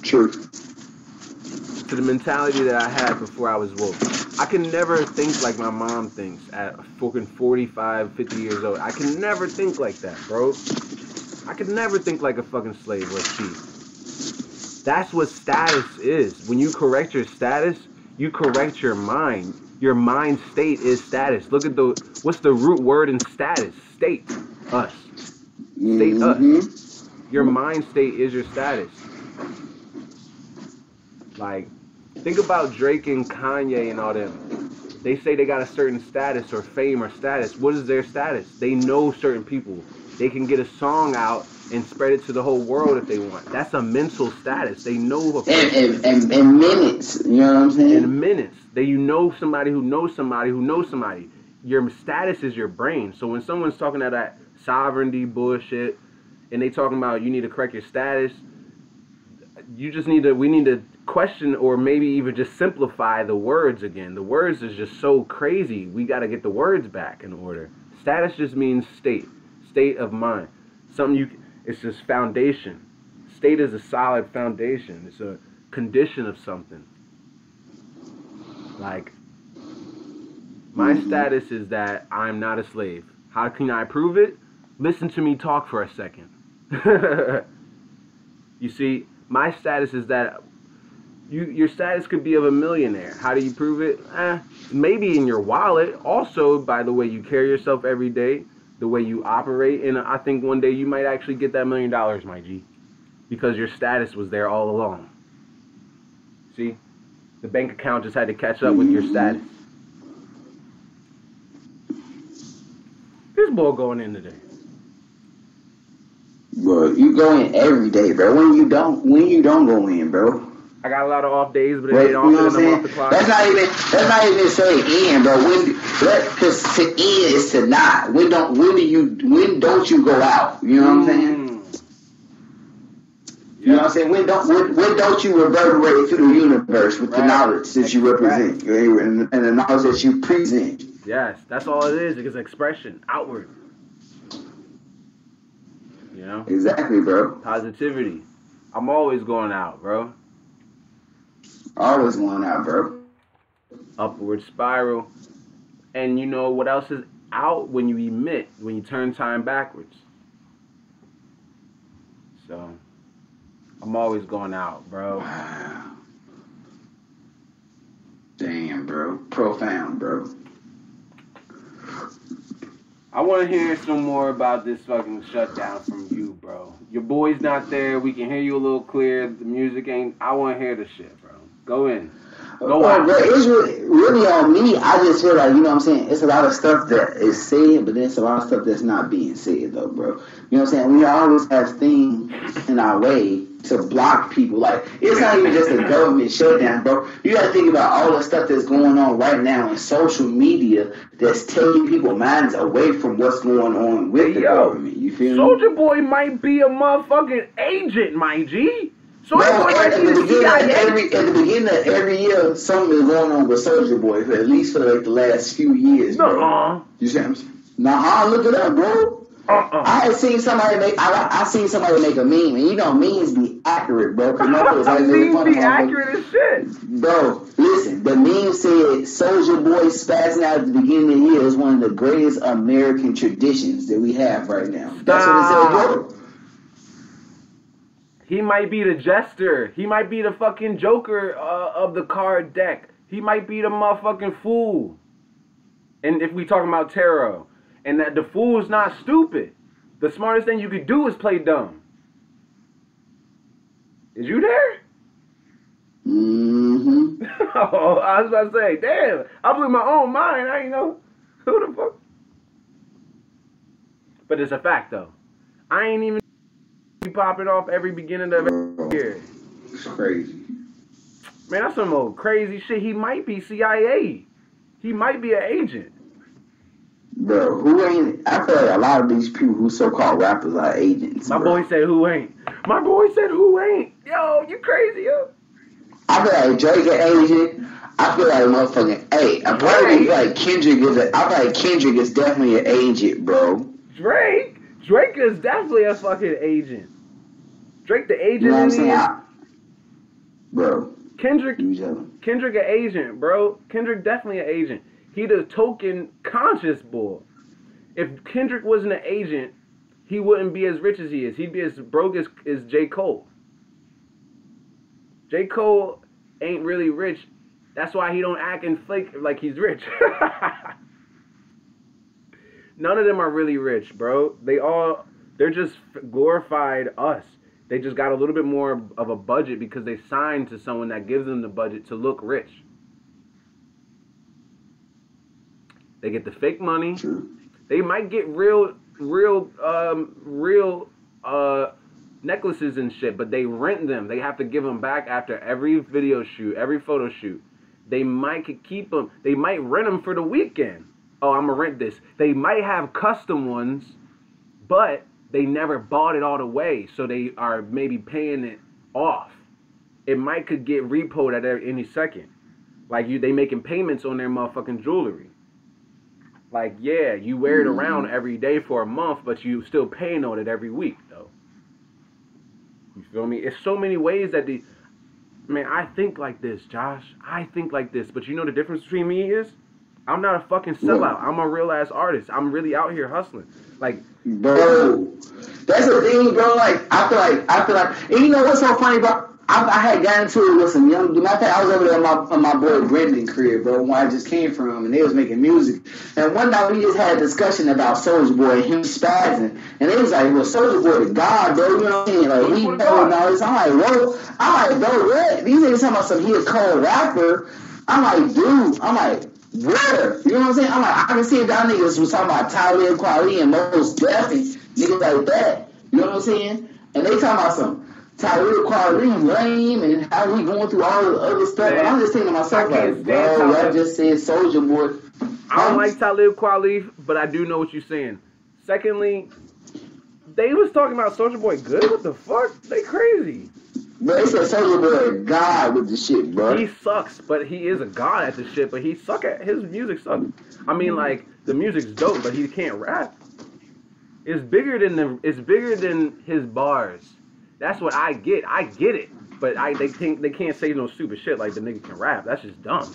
True. To the mentality that I had before I was woke. I can never think like my mom thinks at fucking 45, 50 years old. I can never think like that, bro. I can never think like a fucking slave or a chief. That's what status is. When you correct your status, you correct your mind. Your mind state is status. Look at what's the root word in status? State. Us. State us. Your mind state is your status. Like, think about Drake and Kanye and all them. They say they got a certain status or fame or status. What is their status? They know certain people. They can get a song out and spread it to the whole world if they want. That's a mental status. They know a person. In minutes. You know what I'm saying? In minutes. You know somebody who knows somebody who knows somebody. Your status is your brain. So when someone's talking about that sovereignty bullshit and they talking about you need to correct your status, we need to question or maybe even just simplify the words again. The words is just so crazy. We got to get the words back in order. Status just means state of mind. It's just foundation. State is a solid foundation. It's a condition of something. Like, my status is that I'm not a slave. How can I prove it? Listen to me talk for a second. You see, my status is that your status could be of a millionaire. How do you prove it? Maybe in your wallet. Also, by the way you carry yourself every day, the way you operate. And I think one day you might actually get that $1 million, my G. Because your status was there all along. See? The bank account just had to catch up with your status. This boy going in today. Bro, you go in every day, bro. When you don't go in, bro. I got a lot of off days, but it ain't off days. I'm off the clock. That's not even saying in, bro. Because to end is to not. When don't you go out? You know what I'm saying? You know what I'm saying? When don't you reverberate through the universe with the knowledge that you represent and the knowledge that you present? Yes, that's all it is. It's expression, outward. You know? Exactly, bro. Positivity. I'm always going out, bro. Always going out, bro. Upward spiral. And you know what else is out? When you emit, when you turn time backwards. So, I'm always going out, bro. Wow. Damn, bro. Profound, bro. I want to hear some more about this fucking shutdown from you, bro. Your boy's not there. We can hear you a little clear. The music ain't. I want to hear the shit, bro. Go in. Go out. Bro, it's really on me. I just feel like, you know what I'm saying? It's a lot of stuff that is said, but then it's a lot of stuff that's not being said, though, bro. You know what I'm saying? We always have things in our way to block people. Like, it's not even just a government shutdown, bro. You got to think about all the stuff that's going on right now in social media that's taking people's minds away from what's going on with the government. You feel me? Soulja Boy might be a motherfucking agent, my G. Bro, at the beginning of every year, something is going on with Soulja Boy, at least for like the last few years, bro. Nuh-uh. You see what I'm saying? Nah, look it up, bro. I had seen somebody make. I seen somebody make a meme, and you know memes be accurate, bro. Memes be accurate as shit. Bro, listen. The meme said Soulja Boy spazzing out at the beginning of the year is one of the greatest American traditions that we have right now. That's what it said, bro. He might be the jester. He might be the fucking Joker of the card deck. He might be the motherfucking fool. And if we talking about tarot, and that the fool is not stupid. The smartest thing you could do is play dumb. Is you there? Mm-hmm. Oh, I was about to say, damn, I blew my own mind. I ain't know who the fuck. But it's a fact though. I ain't even popping off every beginning of every year. It's crazy. Man, that's some old crazy shit. He might be CIA. He might be an agent. Bro, who ain't? I feel like a lot of these people who so-called rappers are agents. My boy said who ain't. My boy said who ain't. Yo, you crazy, yo. I feel like Drake an agent. I feel like motherfucking I probably feel like Kendrick is. I feel like Kendrick is definitely an agent, bro. Drake is definitely a fucking agent. Drake the agent. You know what I'm saying? Bro. Kendrick an agent, bro. Kendrick definitely an agent. He the token conscious bull. If Kendrick wasn't an agent, he wouldn't be as rich as he is. He'd be as broke as J. Cole. J. Cole ain't really rich. That's why he don't act and flake like he's rich. None of them are really rich, bro. They're just glorified us. They just got a little bit more of a budget because they signed to someone that gives them the budget to look rich. They get the fake money. True. They might get real necklaces and shit, but they rent them. They have to give them back after every video shoot, every photo shoot. They might keep them. They might rent them for the weekend. Oh, I'm gonna rent this. They might have custom ones, but they never bought it all the way, so they are maybe paying it off. It could get repoed at any second. Like they making payments on their motherfucking jewelry. Like, yeah, you wear it around every day for a month, but you still paying on it every week, though. You feel me? It's so many ways that I think like this, Josh. I think like this. But you know the difference between me is? I'm not a fucking sellout. I'm a real-ass artist. I'm really out here hustling. Like, bro, that's the thing, bro. Like, I feel like, and you know what's so funny, bro? I had gotten into it with some young dude. Matter of fact, I was over there on my boy Brendan's crib, bro, where I just came from, and they was making music. And one night we just had a discussion about Soulja Boy and him spazzing, and they was like, "Well, Soulja Boy the God, bro." You know what I mean? Like, we know and all this. I'm like, bro, what? These niggas talking about some he a cold rapper. I'm like, dude. I'm like, where? You know what I'm saying? I'm like, I can see if y'all niggas was talking about Talib Kweli and Mos Def and niggas like that. You know what I'm saying? And they talking about some Talib Kweli lame and how he going through all the other stuff. Man, I'm just thinking to myself, like, bro, I just said Soulja Boy. I don't like Talib Kweli, but I do know what you're saying. Secondly, they was talking about Soulja Boy good? What the fuck? They crazy. But they said Soulja Boy a god with the shit, bro. He sucks, but he is a god at the shit, but he suck at his music sucks. I mean, like, the music's dope, but he can't rap. It's bigger than his bars. That's what I get. I get it. But they can't say no stupid shit like the nigga can rap. That's just dumb.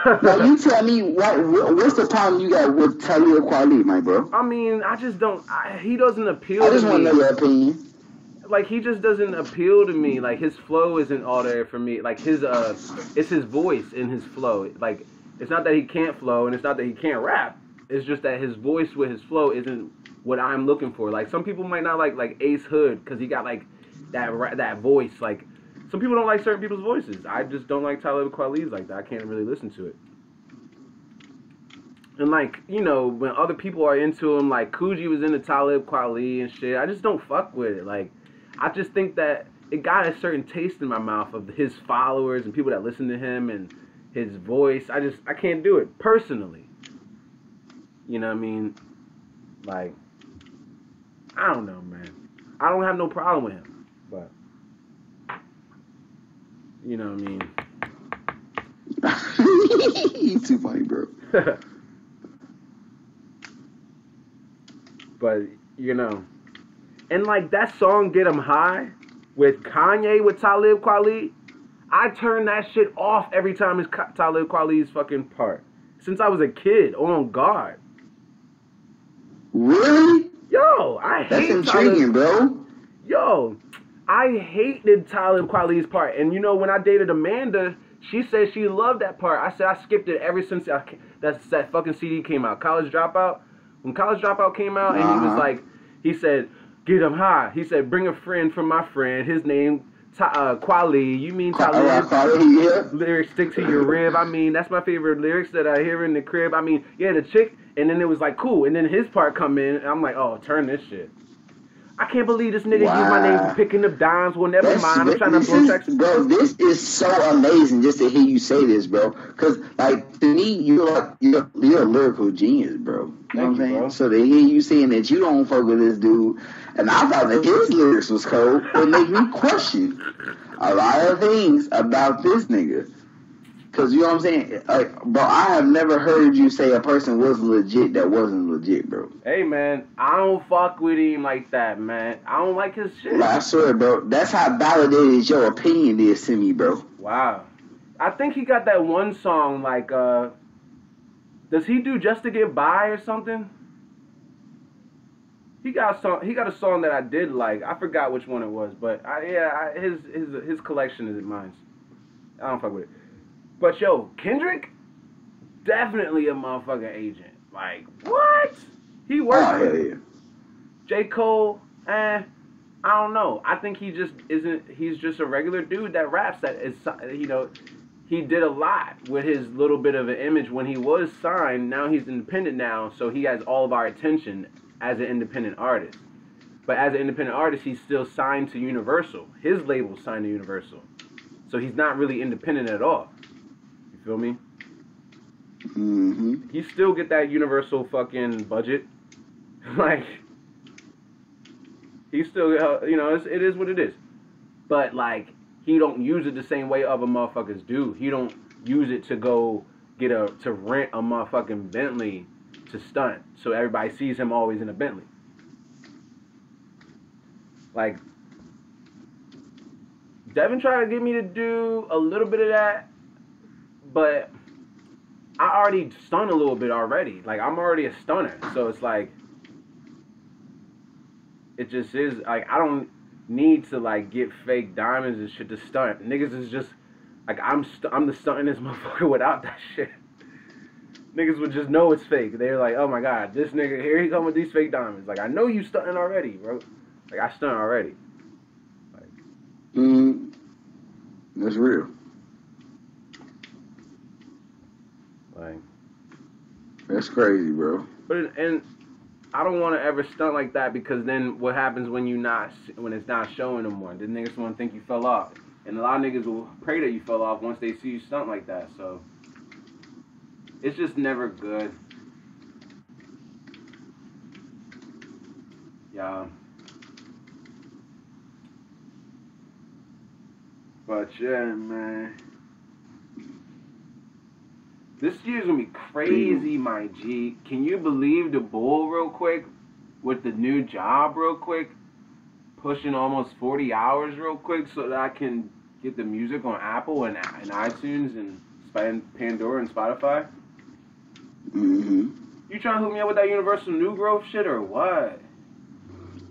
Now you tell me what's the problem you got with Talib Kweli, my bro? I mean, I just don't. He doesn't appeal to me. I just want to know your opinion. Like, he just doesn't appeal to me. Like, his flow isn't all there for me. Like, it's his voice and his flow. Like, it's not that he can't flow and it's not that he can't rap. It's just that his voice with his flow isn't what I'm looking for. Like, some people might not like Ace Hood because he got like that voice. Like, some people don't like certain people's voices. I just don't like Talib Kweli's like that. I can't really listen to it. And like, you know, when other people are into him, like Coogee was into Talib Kweli and shit, I just don't fuck with it. Like, I just think that it got a certain taste in my mouth of his followers and people that listen to him and his voice. I can't do it personally. You know what I mean? Like, I don't know, man. I don't have no problem with him, but you know what I mean? He's too funny, bro. But you know. And like that song "Get 'Em High" with Kanye with Talib Kweli, I turn that shit off every time it's Talib Kweli's fucking part. Since I was a kid, on God. Really? Yo, I That's hate intriguing, bro. Yo, I hated Talib Kweli's part. And you know, when I dated Amanda, she said she loved that part. I said I skipped it ever since that fucking CD came out. College Dropout. When College Dropout came out, and he was like, he said, "Get 'em high." He said, "Bring a friend from my friend. His name Kweli. You mean Talib? Yeah. Lyrics stick to your rib. I mean, that's my favorite lyrics that I hear in the crib. I mean, yeah, the chick." And then it was like, cool. And then his part come in, and I'm like, oh, turn this shit. I can't believe this nigga used my name for picking up dimes. Well, never mind. I'm trying to blow tracks. Bro, this is so amazing just to hear you say this, bro. Because, like, to me, you're a lyrical genius, bro. You know what I'm saying? Bro. So to hear you saying that you don't fuck with this dude, and I thought that his lyrics was cold, it made me question a lot of things about this nigga. Because, you know what I'm saying? Like, bro, I have never heard you say a person was legit that wasn't legit, bro. Hey, man, I don't fuck with him like that, man. I don't like his shit. Like, I swear, bro, that's how validated your opinion is to me, bro. Wow. I think he got that one song, like, does he do Just to Get By or something? He got a song that I did like. I forgot which one it was, but his collection is mine. I don't fuck with it. But yo, Kendrick, definitely a motherfucking agent. Like, what? He works with it. J. Cole, I don't know. I think he just isn't, he's just a regular dude that raps that is, you know, he did a lot with his little bit of an image when he was signed. Now he's independent now, so he has all of our attention as an independent artist. But as an independent artist, he's still signed to Universal. His label's signed to Universal. So he's not really independent at all. Feel me? Mm-hmm. He still get that Universal fucking budget. Like, he still, you know, it is what it is. But, like, he don't use it the same way other motherfuckers do. He don't use it to go to rent a motherfucking Bentley to stunt. So everybody sees him always in a Bentley. Like, Devin tried to get me to do a little bit of that. But I already stunned a little bit already. Like, I'm already a stunner. So it's like, it just is, like, I don't need to, like, get fake diamonds and shit to stunt. Niggas is just, like, I'm the stuntingest motherfucker without that shit. Niggas would just know it's fake. They're like, oh my God, this nigga, here he come with these fake diamonds. Like, I know you stunting already, bro. Like, I stunt already. Like, that's real. Like, that's crazy, bro. But and I don't want to ever stunt like that, because then what happens when it's not showing no more? The niggas want to think you fell off, and a lot of niggas will pray that you fell off once they see you stunt like that. So it's just never good. Yeah. But yeah, man. This year's gonna be crazy, my G. Can you believe the bull real quick with the new job real quick? Pushing almost 40 hours real quick so that I can get the music on Apple and iTunes and Pandora and Spotify? Mm-hmm. You trying to hook me up with that Universal New Growth shit or what?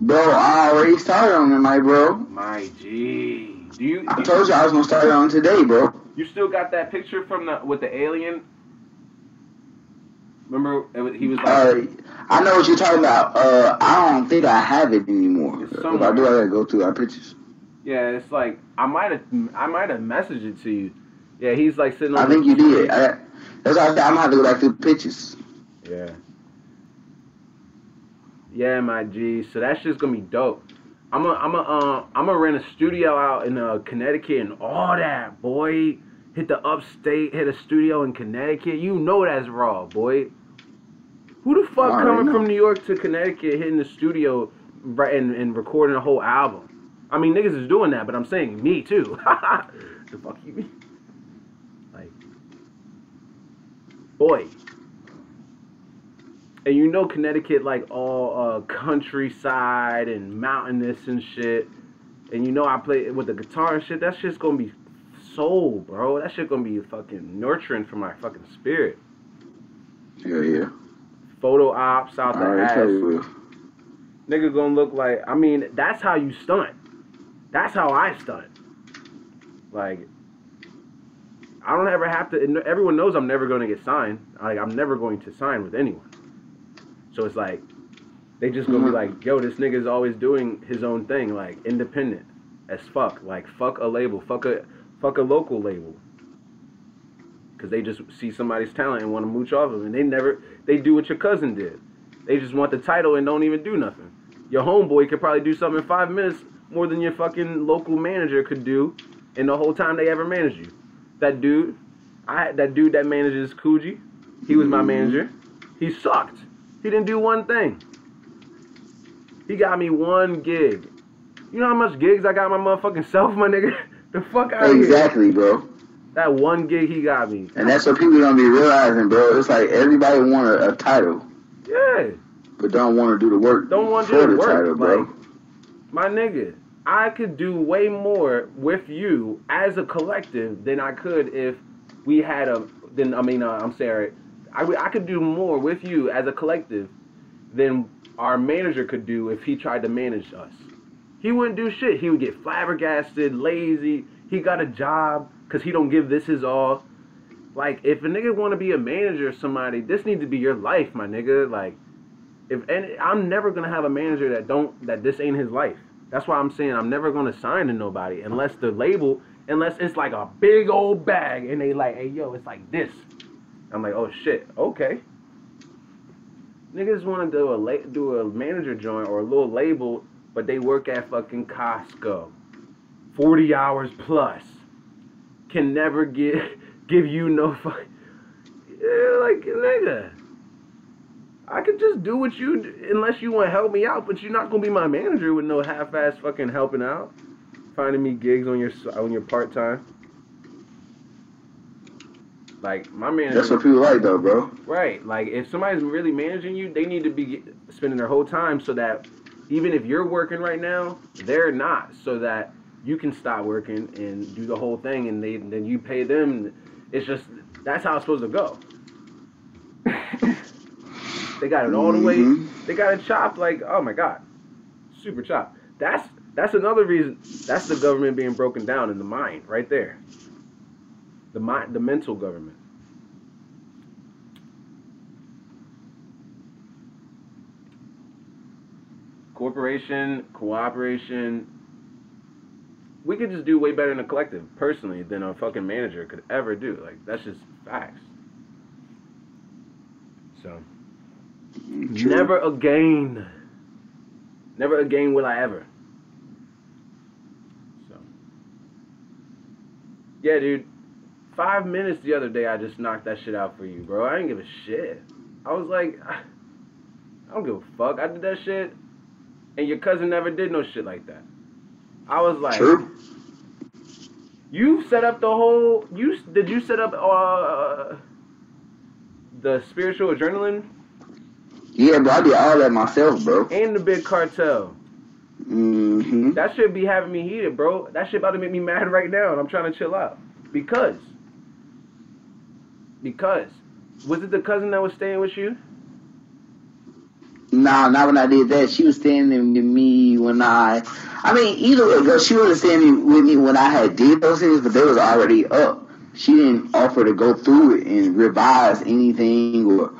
Bro, I already started on it, my bro. My G. I told you I was gonna start on today, bro. You still got that picture from with the alien? Remember, he was like... I know what you're talking about. I don't think I have it anymore. If I do, I gotta go through our pictures. Yeah, it's like, I might have messaged it to you. Yeah, he's like sitting on... I think you did. That's why I said I'm gonna have to go back through the pictures. Yeah. Yeah, my G. So that shit's gonna be dope. I'm gonna rent a studio out in Connecticut and all that, boy. Hit the upstate, hit a studio in Connecticut. You know that's raw, boy. Who the fuck coming from New York to Connecticut, hitting the studio and recording a whole album? I mean, niggas is doing that, but I'm saying me too. The fuck you mean? Like, boy. And you know Connecticut like all countryside and mountainous and shit. And you know I play with the guitar and shit. That shit's gonna be soul, bro. That shit gonna be fucking nurturing for my fucking spirit. Yeah. Photo ops out the ass. Nigga gonna look like, I mean, that's how you stunt. That's how I stunt. Like, I don't ever have to, everyone knows I'm never gonna get signed. Like, I'm never going to sign with anyone. So it's like, they just gonna be like, yo, this nigga's always doing his own thing, like, independent as fuck. Like, fuck a label, fuck a local label. Because they just see somebody's talent and want to mooch off of it. And they do what your cousin did. They just want the title and don't even do nothing. Your homeboy could probably do something in 5 minutes more than your fucking local manager could do in the whole time they ever managed you. That dude that manages Coogee, he was my manager. He sucked. He didn't do one thing. He got me one gig. You know how much gigs I got my motherfucking self, my nigga? The fuck out of here. Exactly, bro. That one gig he got me. And that's what people don't be realizing, bro. It's like everybody want a title. Yeah. But don't want to do the work. Don't want to do the work, title, bro. Like, my nigga, I could do way more with you as a collective than I could if we had I could do more with you as a collective than our manager could do if he tried to manage us. He wouldn't do shit. He would get flabbergasted, lazy. He got a job because he don't give this his all. Like, if a nigga want to be a manager of somebody, this needs to be your life, my nigga. Like, I'm never going to have a manager that this ain't his life. That's why I'm saying I'm never going to sign to nobody unless it's like a big old bag and they like, hey, yo, it's like this. I'm like, oh, shit, okay. Niggas want to do a manager joint or a little label, but they work at fucking Costco. 40 hours plus. Can never give you no fuck. Yeah, like, nigga. I could just do what you do, unless you want to help me out, but you're not going to be my manager with no half-ass fucking helping out. Finding me gigs on your part-time. Like, my manager... That's what people like, though, bro. Right. Like, if somebody's really managing you, they need to be spending their whole time so that even if you're working right now, they're not. So that you can stop working and do the whole thing, and then you pay them. It's just, that's how it's supposed to go. They got it all the way. They got it chopped like, oh my God. Super chopped. That's another reason. That's the government being broken down in the mind, right there. The mental government. Corporation, cooperation. We could just do way better in a collective, personally, than a fucking manager could ever do. Like, that's just facts. So, never again will I ever. So, yeah, dude. 5 minutes the other day, I just knocked that shit out for you, bro. I didn't give a shit. I was like, I don't give a fuck. I did that shit, and your cousin never did no shit like that. I was like, true. You set up the whole. Did you set up the spiritual adrenaline? Yeah, bro, I did all that myself, bro. And the big cartel. Mm-hmm. That shit be having me heated, bro. That shit about to make me mad right now, and I'm trying to chill out because was it the cousin that was staying with you? Nah, not when I did that. She was staying with me when either way, girl, she wasn't staying with me when I had did those things, but they was already up. She didn't offer to go through it and revise anything or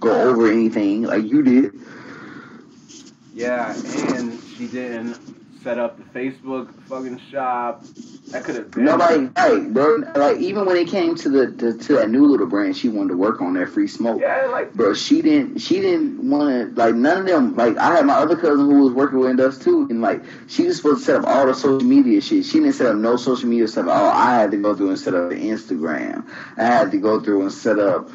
go over anything like you did. Yeah, and she didn't set up the Facebook fucking shop. That could have been. Nobody, right, bro. Like, even when it came to that new little brand, she wanted to work on that free smoke. Yeah, like, bro, she didn't want to, like, none of them. Like, I had my other cousin who was working with us too, and like, she was supposed to set up all the social media shit. She didn't set up no social media stuff. Oh, I had to go through and set up the Instagram. I had to go through and set up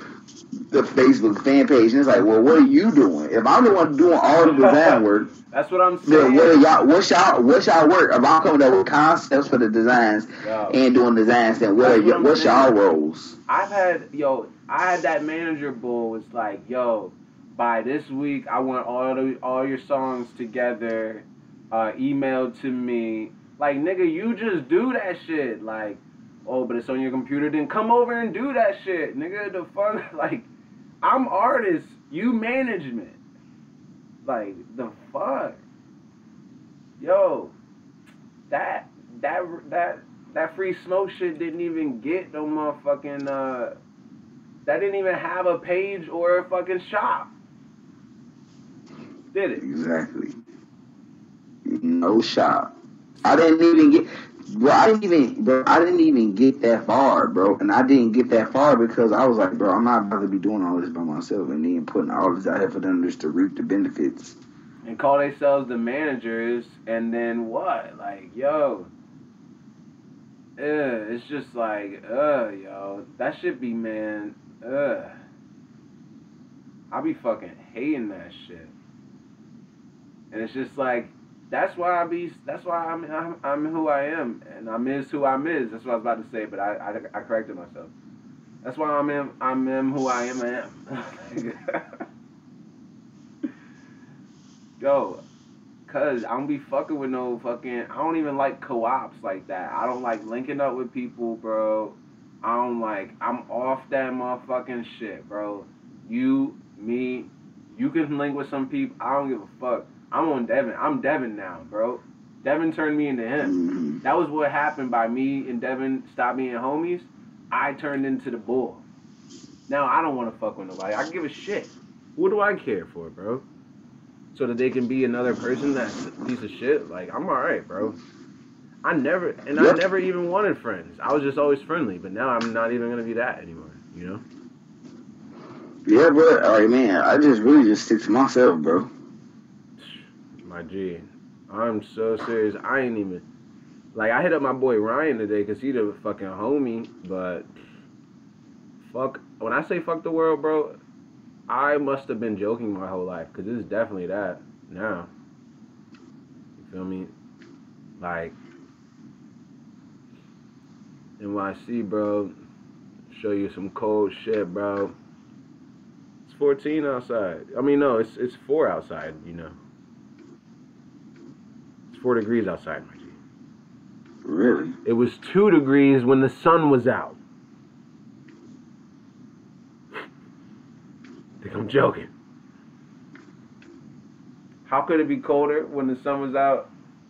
the Facebook fan page. And it's like, well, what are you doing? If I'm the one doing all the design work, that's what I'm saying. Then what's y'all work? If I'm coming up with concepts for the designs and doing designs, then what's y'all roles? I had that manager bull was like, yo, by this week, I want all your songs together, emailed to me. Like, nigga, you just do that shit. Like, oh, but it's on your computer. Then come over and do that shit, nigga. The fuck, like, I'm artist, you management. Like, the fuck, yo, that free smoke shit didn't even get no motherfucking that didn't even have a page or a fucking shop. Did it? Exactly. No shop. I didn't even get that far, bro. And I didn't get that far because I was like, bro, I'm not about to be doing all this by myself and then putting all this out here for them just to reap the benefits. And call themselves the managers, and then what? Like, yo, it's just like, yo, that should be, man, I be fucking hating that shit. And it's just like, that's why I'm who I am, and I'm is who I'm is. That's what I was about to say, but I corrected myself. That's why I'm who I am. Yo, cause I don't be fucking with no fucking. I don't even like co-ops like that. I don't like linking up with people, bro. I'm off that motherfucking shit, bro. You, me, you can link with some people. I don't give a fuck. I'm on Devin. I'm Devin now, bro. Devin turned me into him. That was what happened by me and Devin stopped being homies. I turned into the bull. Now I don't want to fuck with nobody. I give a shit. What do I care for, bro? So that they can be another person that's a piece of shit? Like, I'm alright, bro. I never even wanted friends. I was just always friendly, but now I'm not even gonna be that anymore, you know? Yeah, but, alright, man, I just really just stick to myself, bro. My G, I'm so serious. I ain't even, like, I hit up my boy Ryan today because he the fucking homie, but fuck, when I say fuck the world, bro, I must have been joking my whole life because it's definitely that now. You feel me? Like, NYC, bro, show you some cold shit, bro. It's 14 outside. I mean, no, it's 4 outside, you know. 4 degrees outside, my G. Really? It was 2 degrees when the sun was out. I think I'm joking. How could it be colder when the sun was out?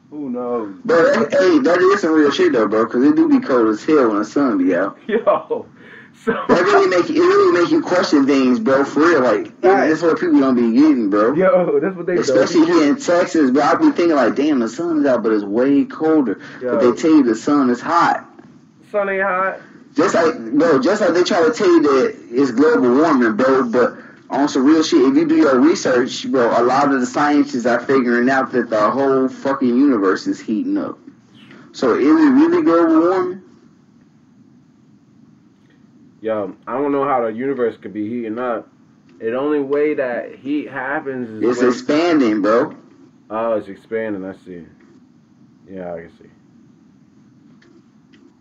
Who knows? But hey, that is some real shit though, bro. Because it do be cold as hell when the sun be out. Yo, so that really make you question things, bro. For real, like that's what people don't be getting, bro. Yo, that's what they especially here in Texas, bro. I be thinking like, damn, the sun is out, but it's way colder. Yo. But they tell you the sun is hot. The sun ain't hot. Just like they try to tell you that it's global warming, bro. But on some real shit, if you do your research, bro, a lot of the scientists are figuring out that the whole fucking universe is heating up. So is it really global warming? Yo, I don't know how the universe could be heating up. The only way that heat happens is it's expanding, bro. Oh, it's expanding. I see. Yeah, I can see.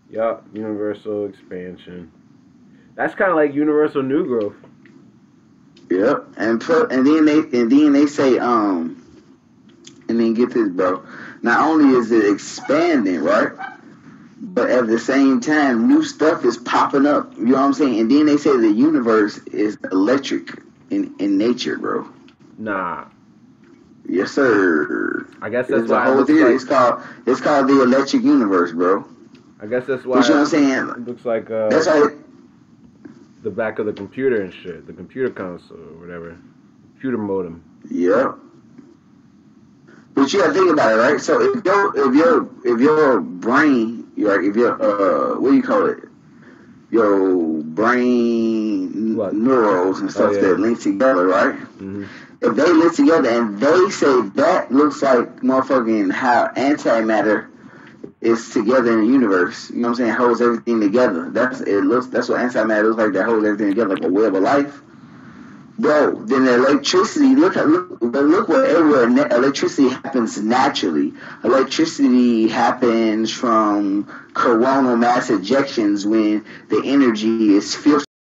Yup, universal expansion. That's kind of like universal new growth. Yep, and then they say and then get this, bro. Not only is it expanding, right? But at the same time, new stuff is popping up. You know what I'm saying? And then they say the universe is electric in nature, bro. Nah. Yes, sir. I guess that's why whole theory. Like, it's called the electric universe, bro. I guess that's why. You know what I'm saying? It looks like that's why. The back of the computer and shit, the computer console or whatever, computer modem. Yeah. But you gotta think about it, right? So if your brain, if your what do you call it? Your brain neurons and stuff that link together, right? Mm-hmm. If they link together and they say that looks like motherfucking how antimatter is together in the universe, you know what I'm saying? Holds everything together. That's what antimatter looks like. That holds everything together like a web of life. Bro, then the electricity, look wherever electricity happens naturally. Electricity happens from coronal mass ejections when the energy is filtered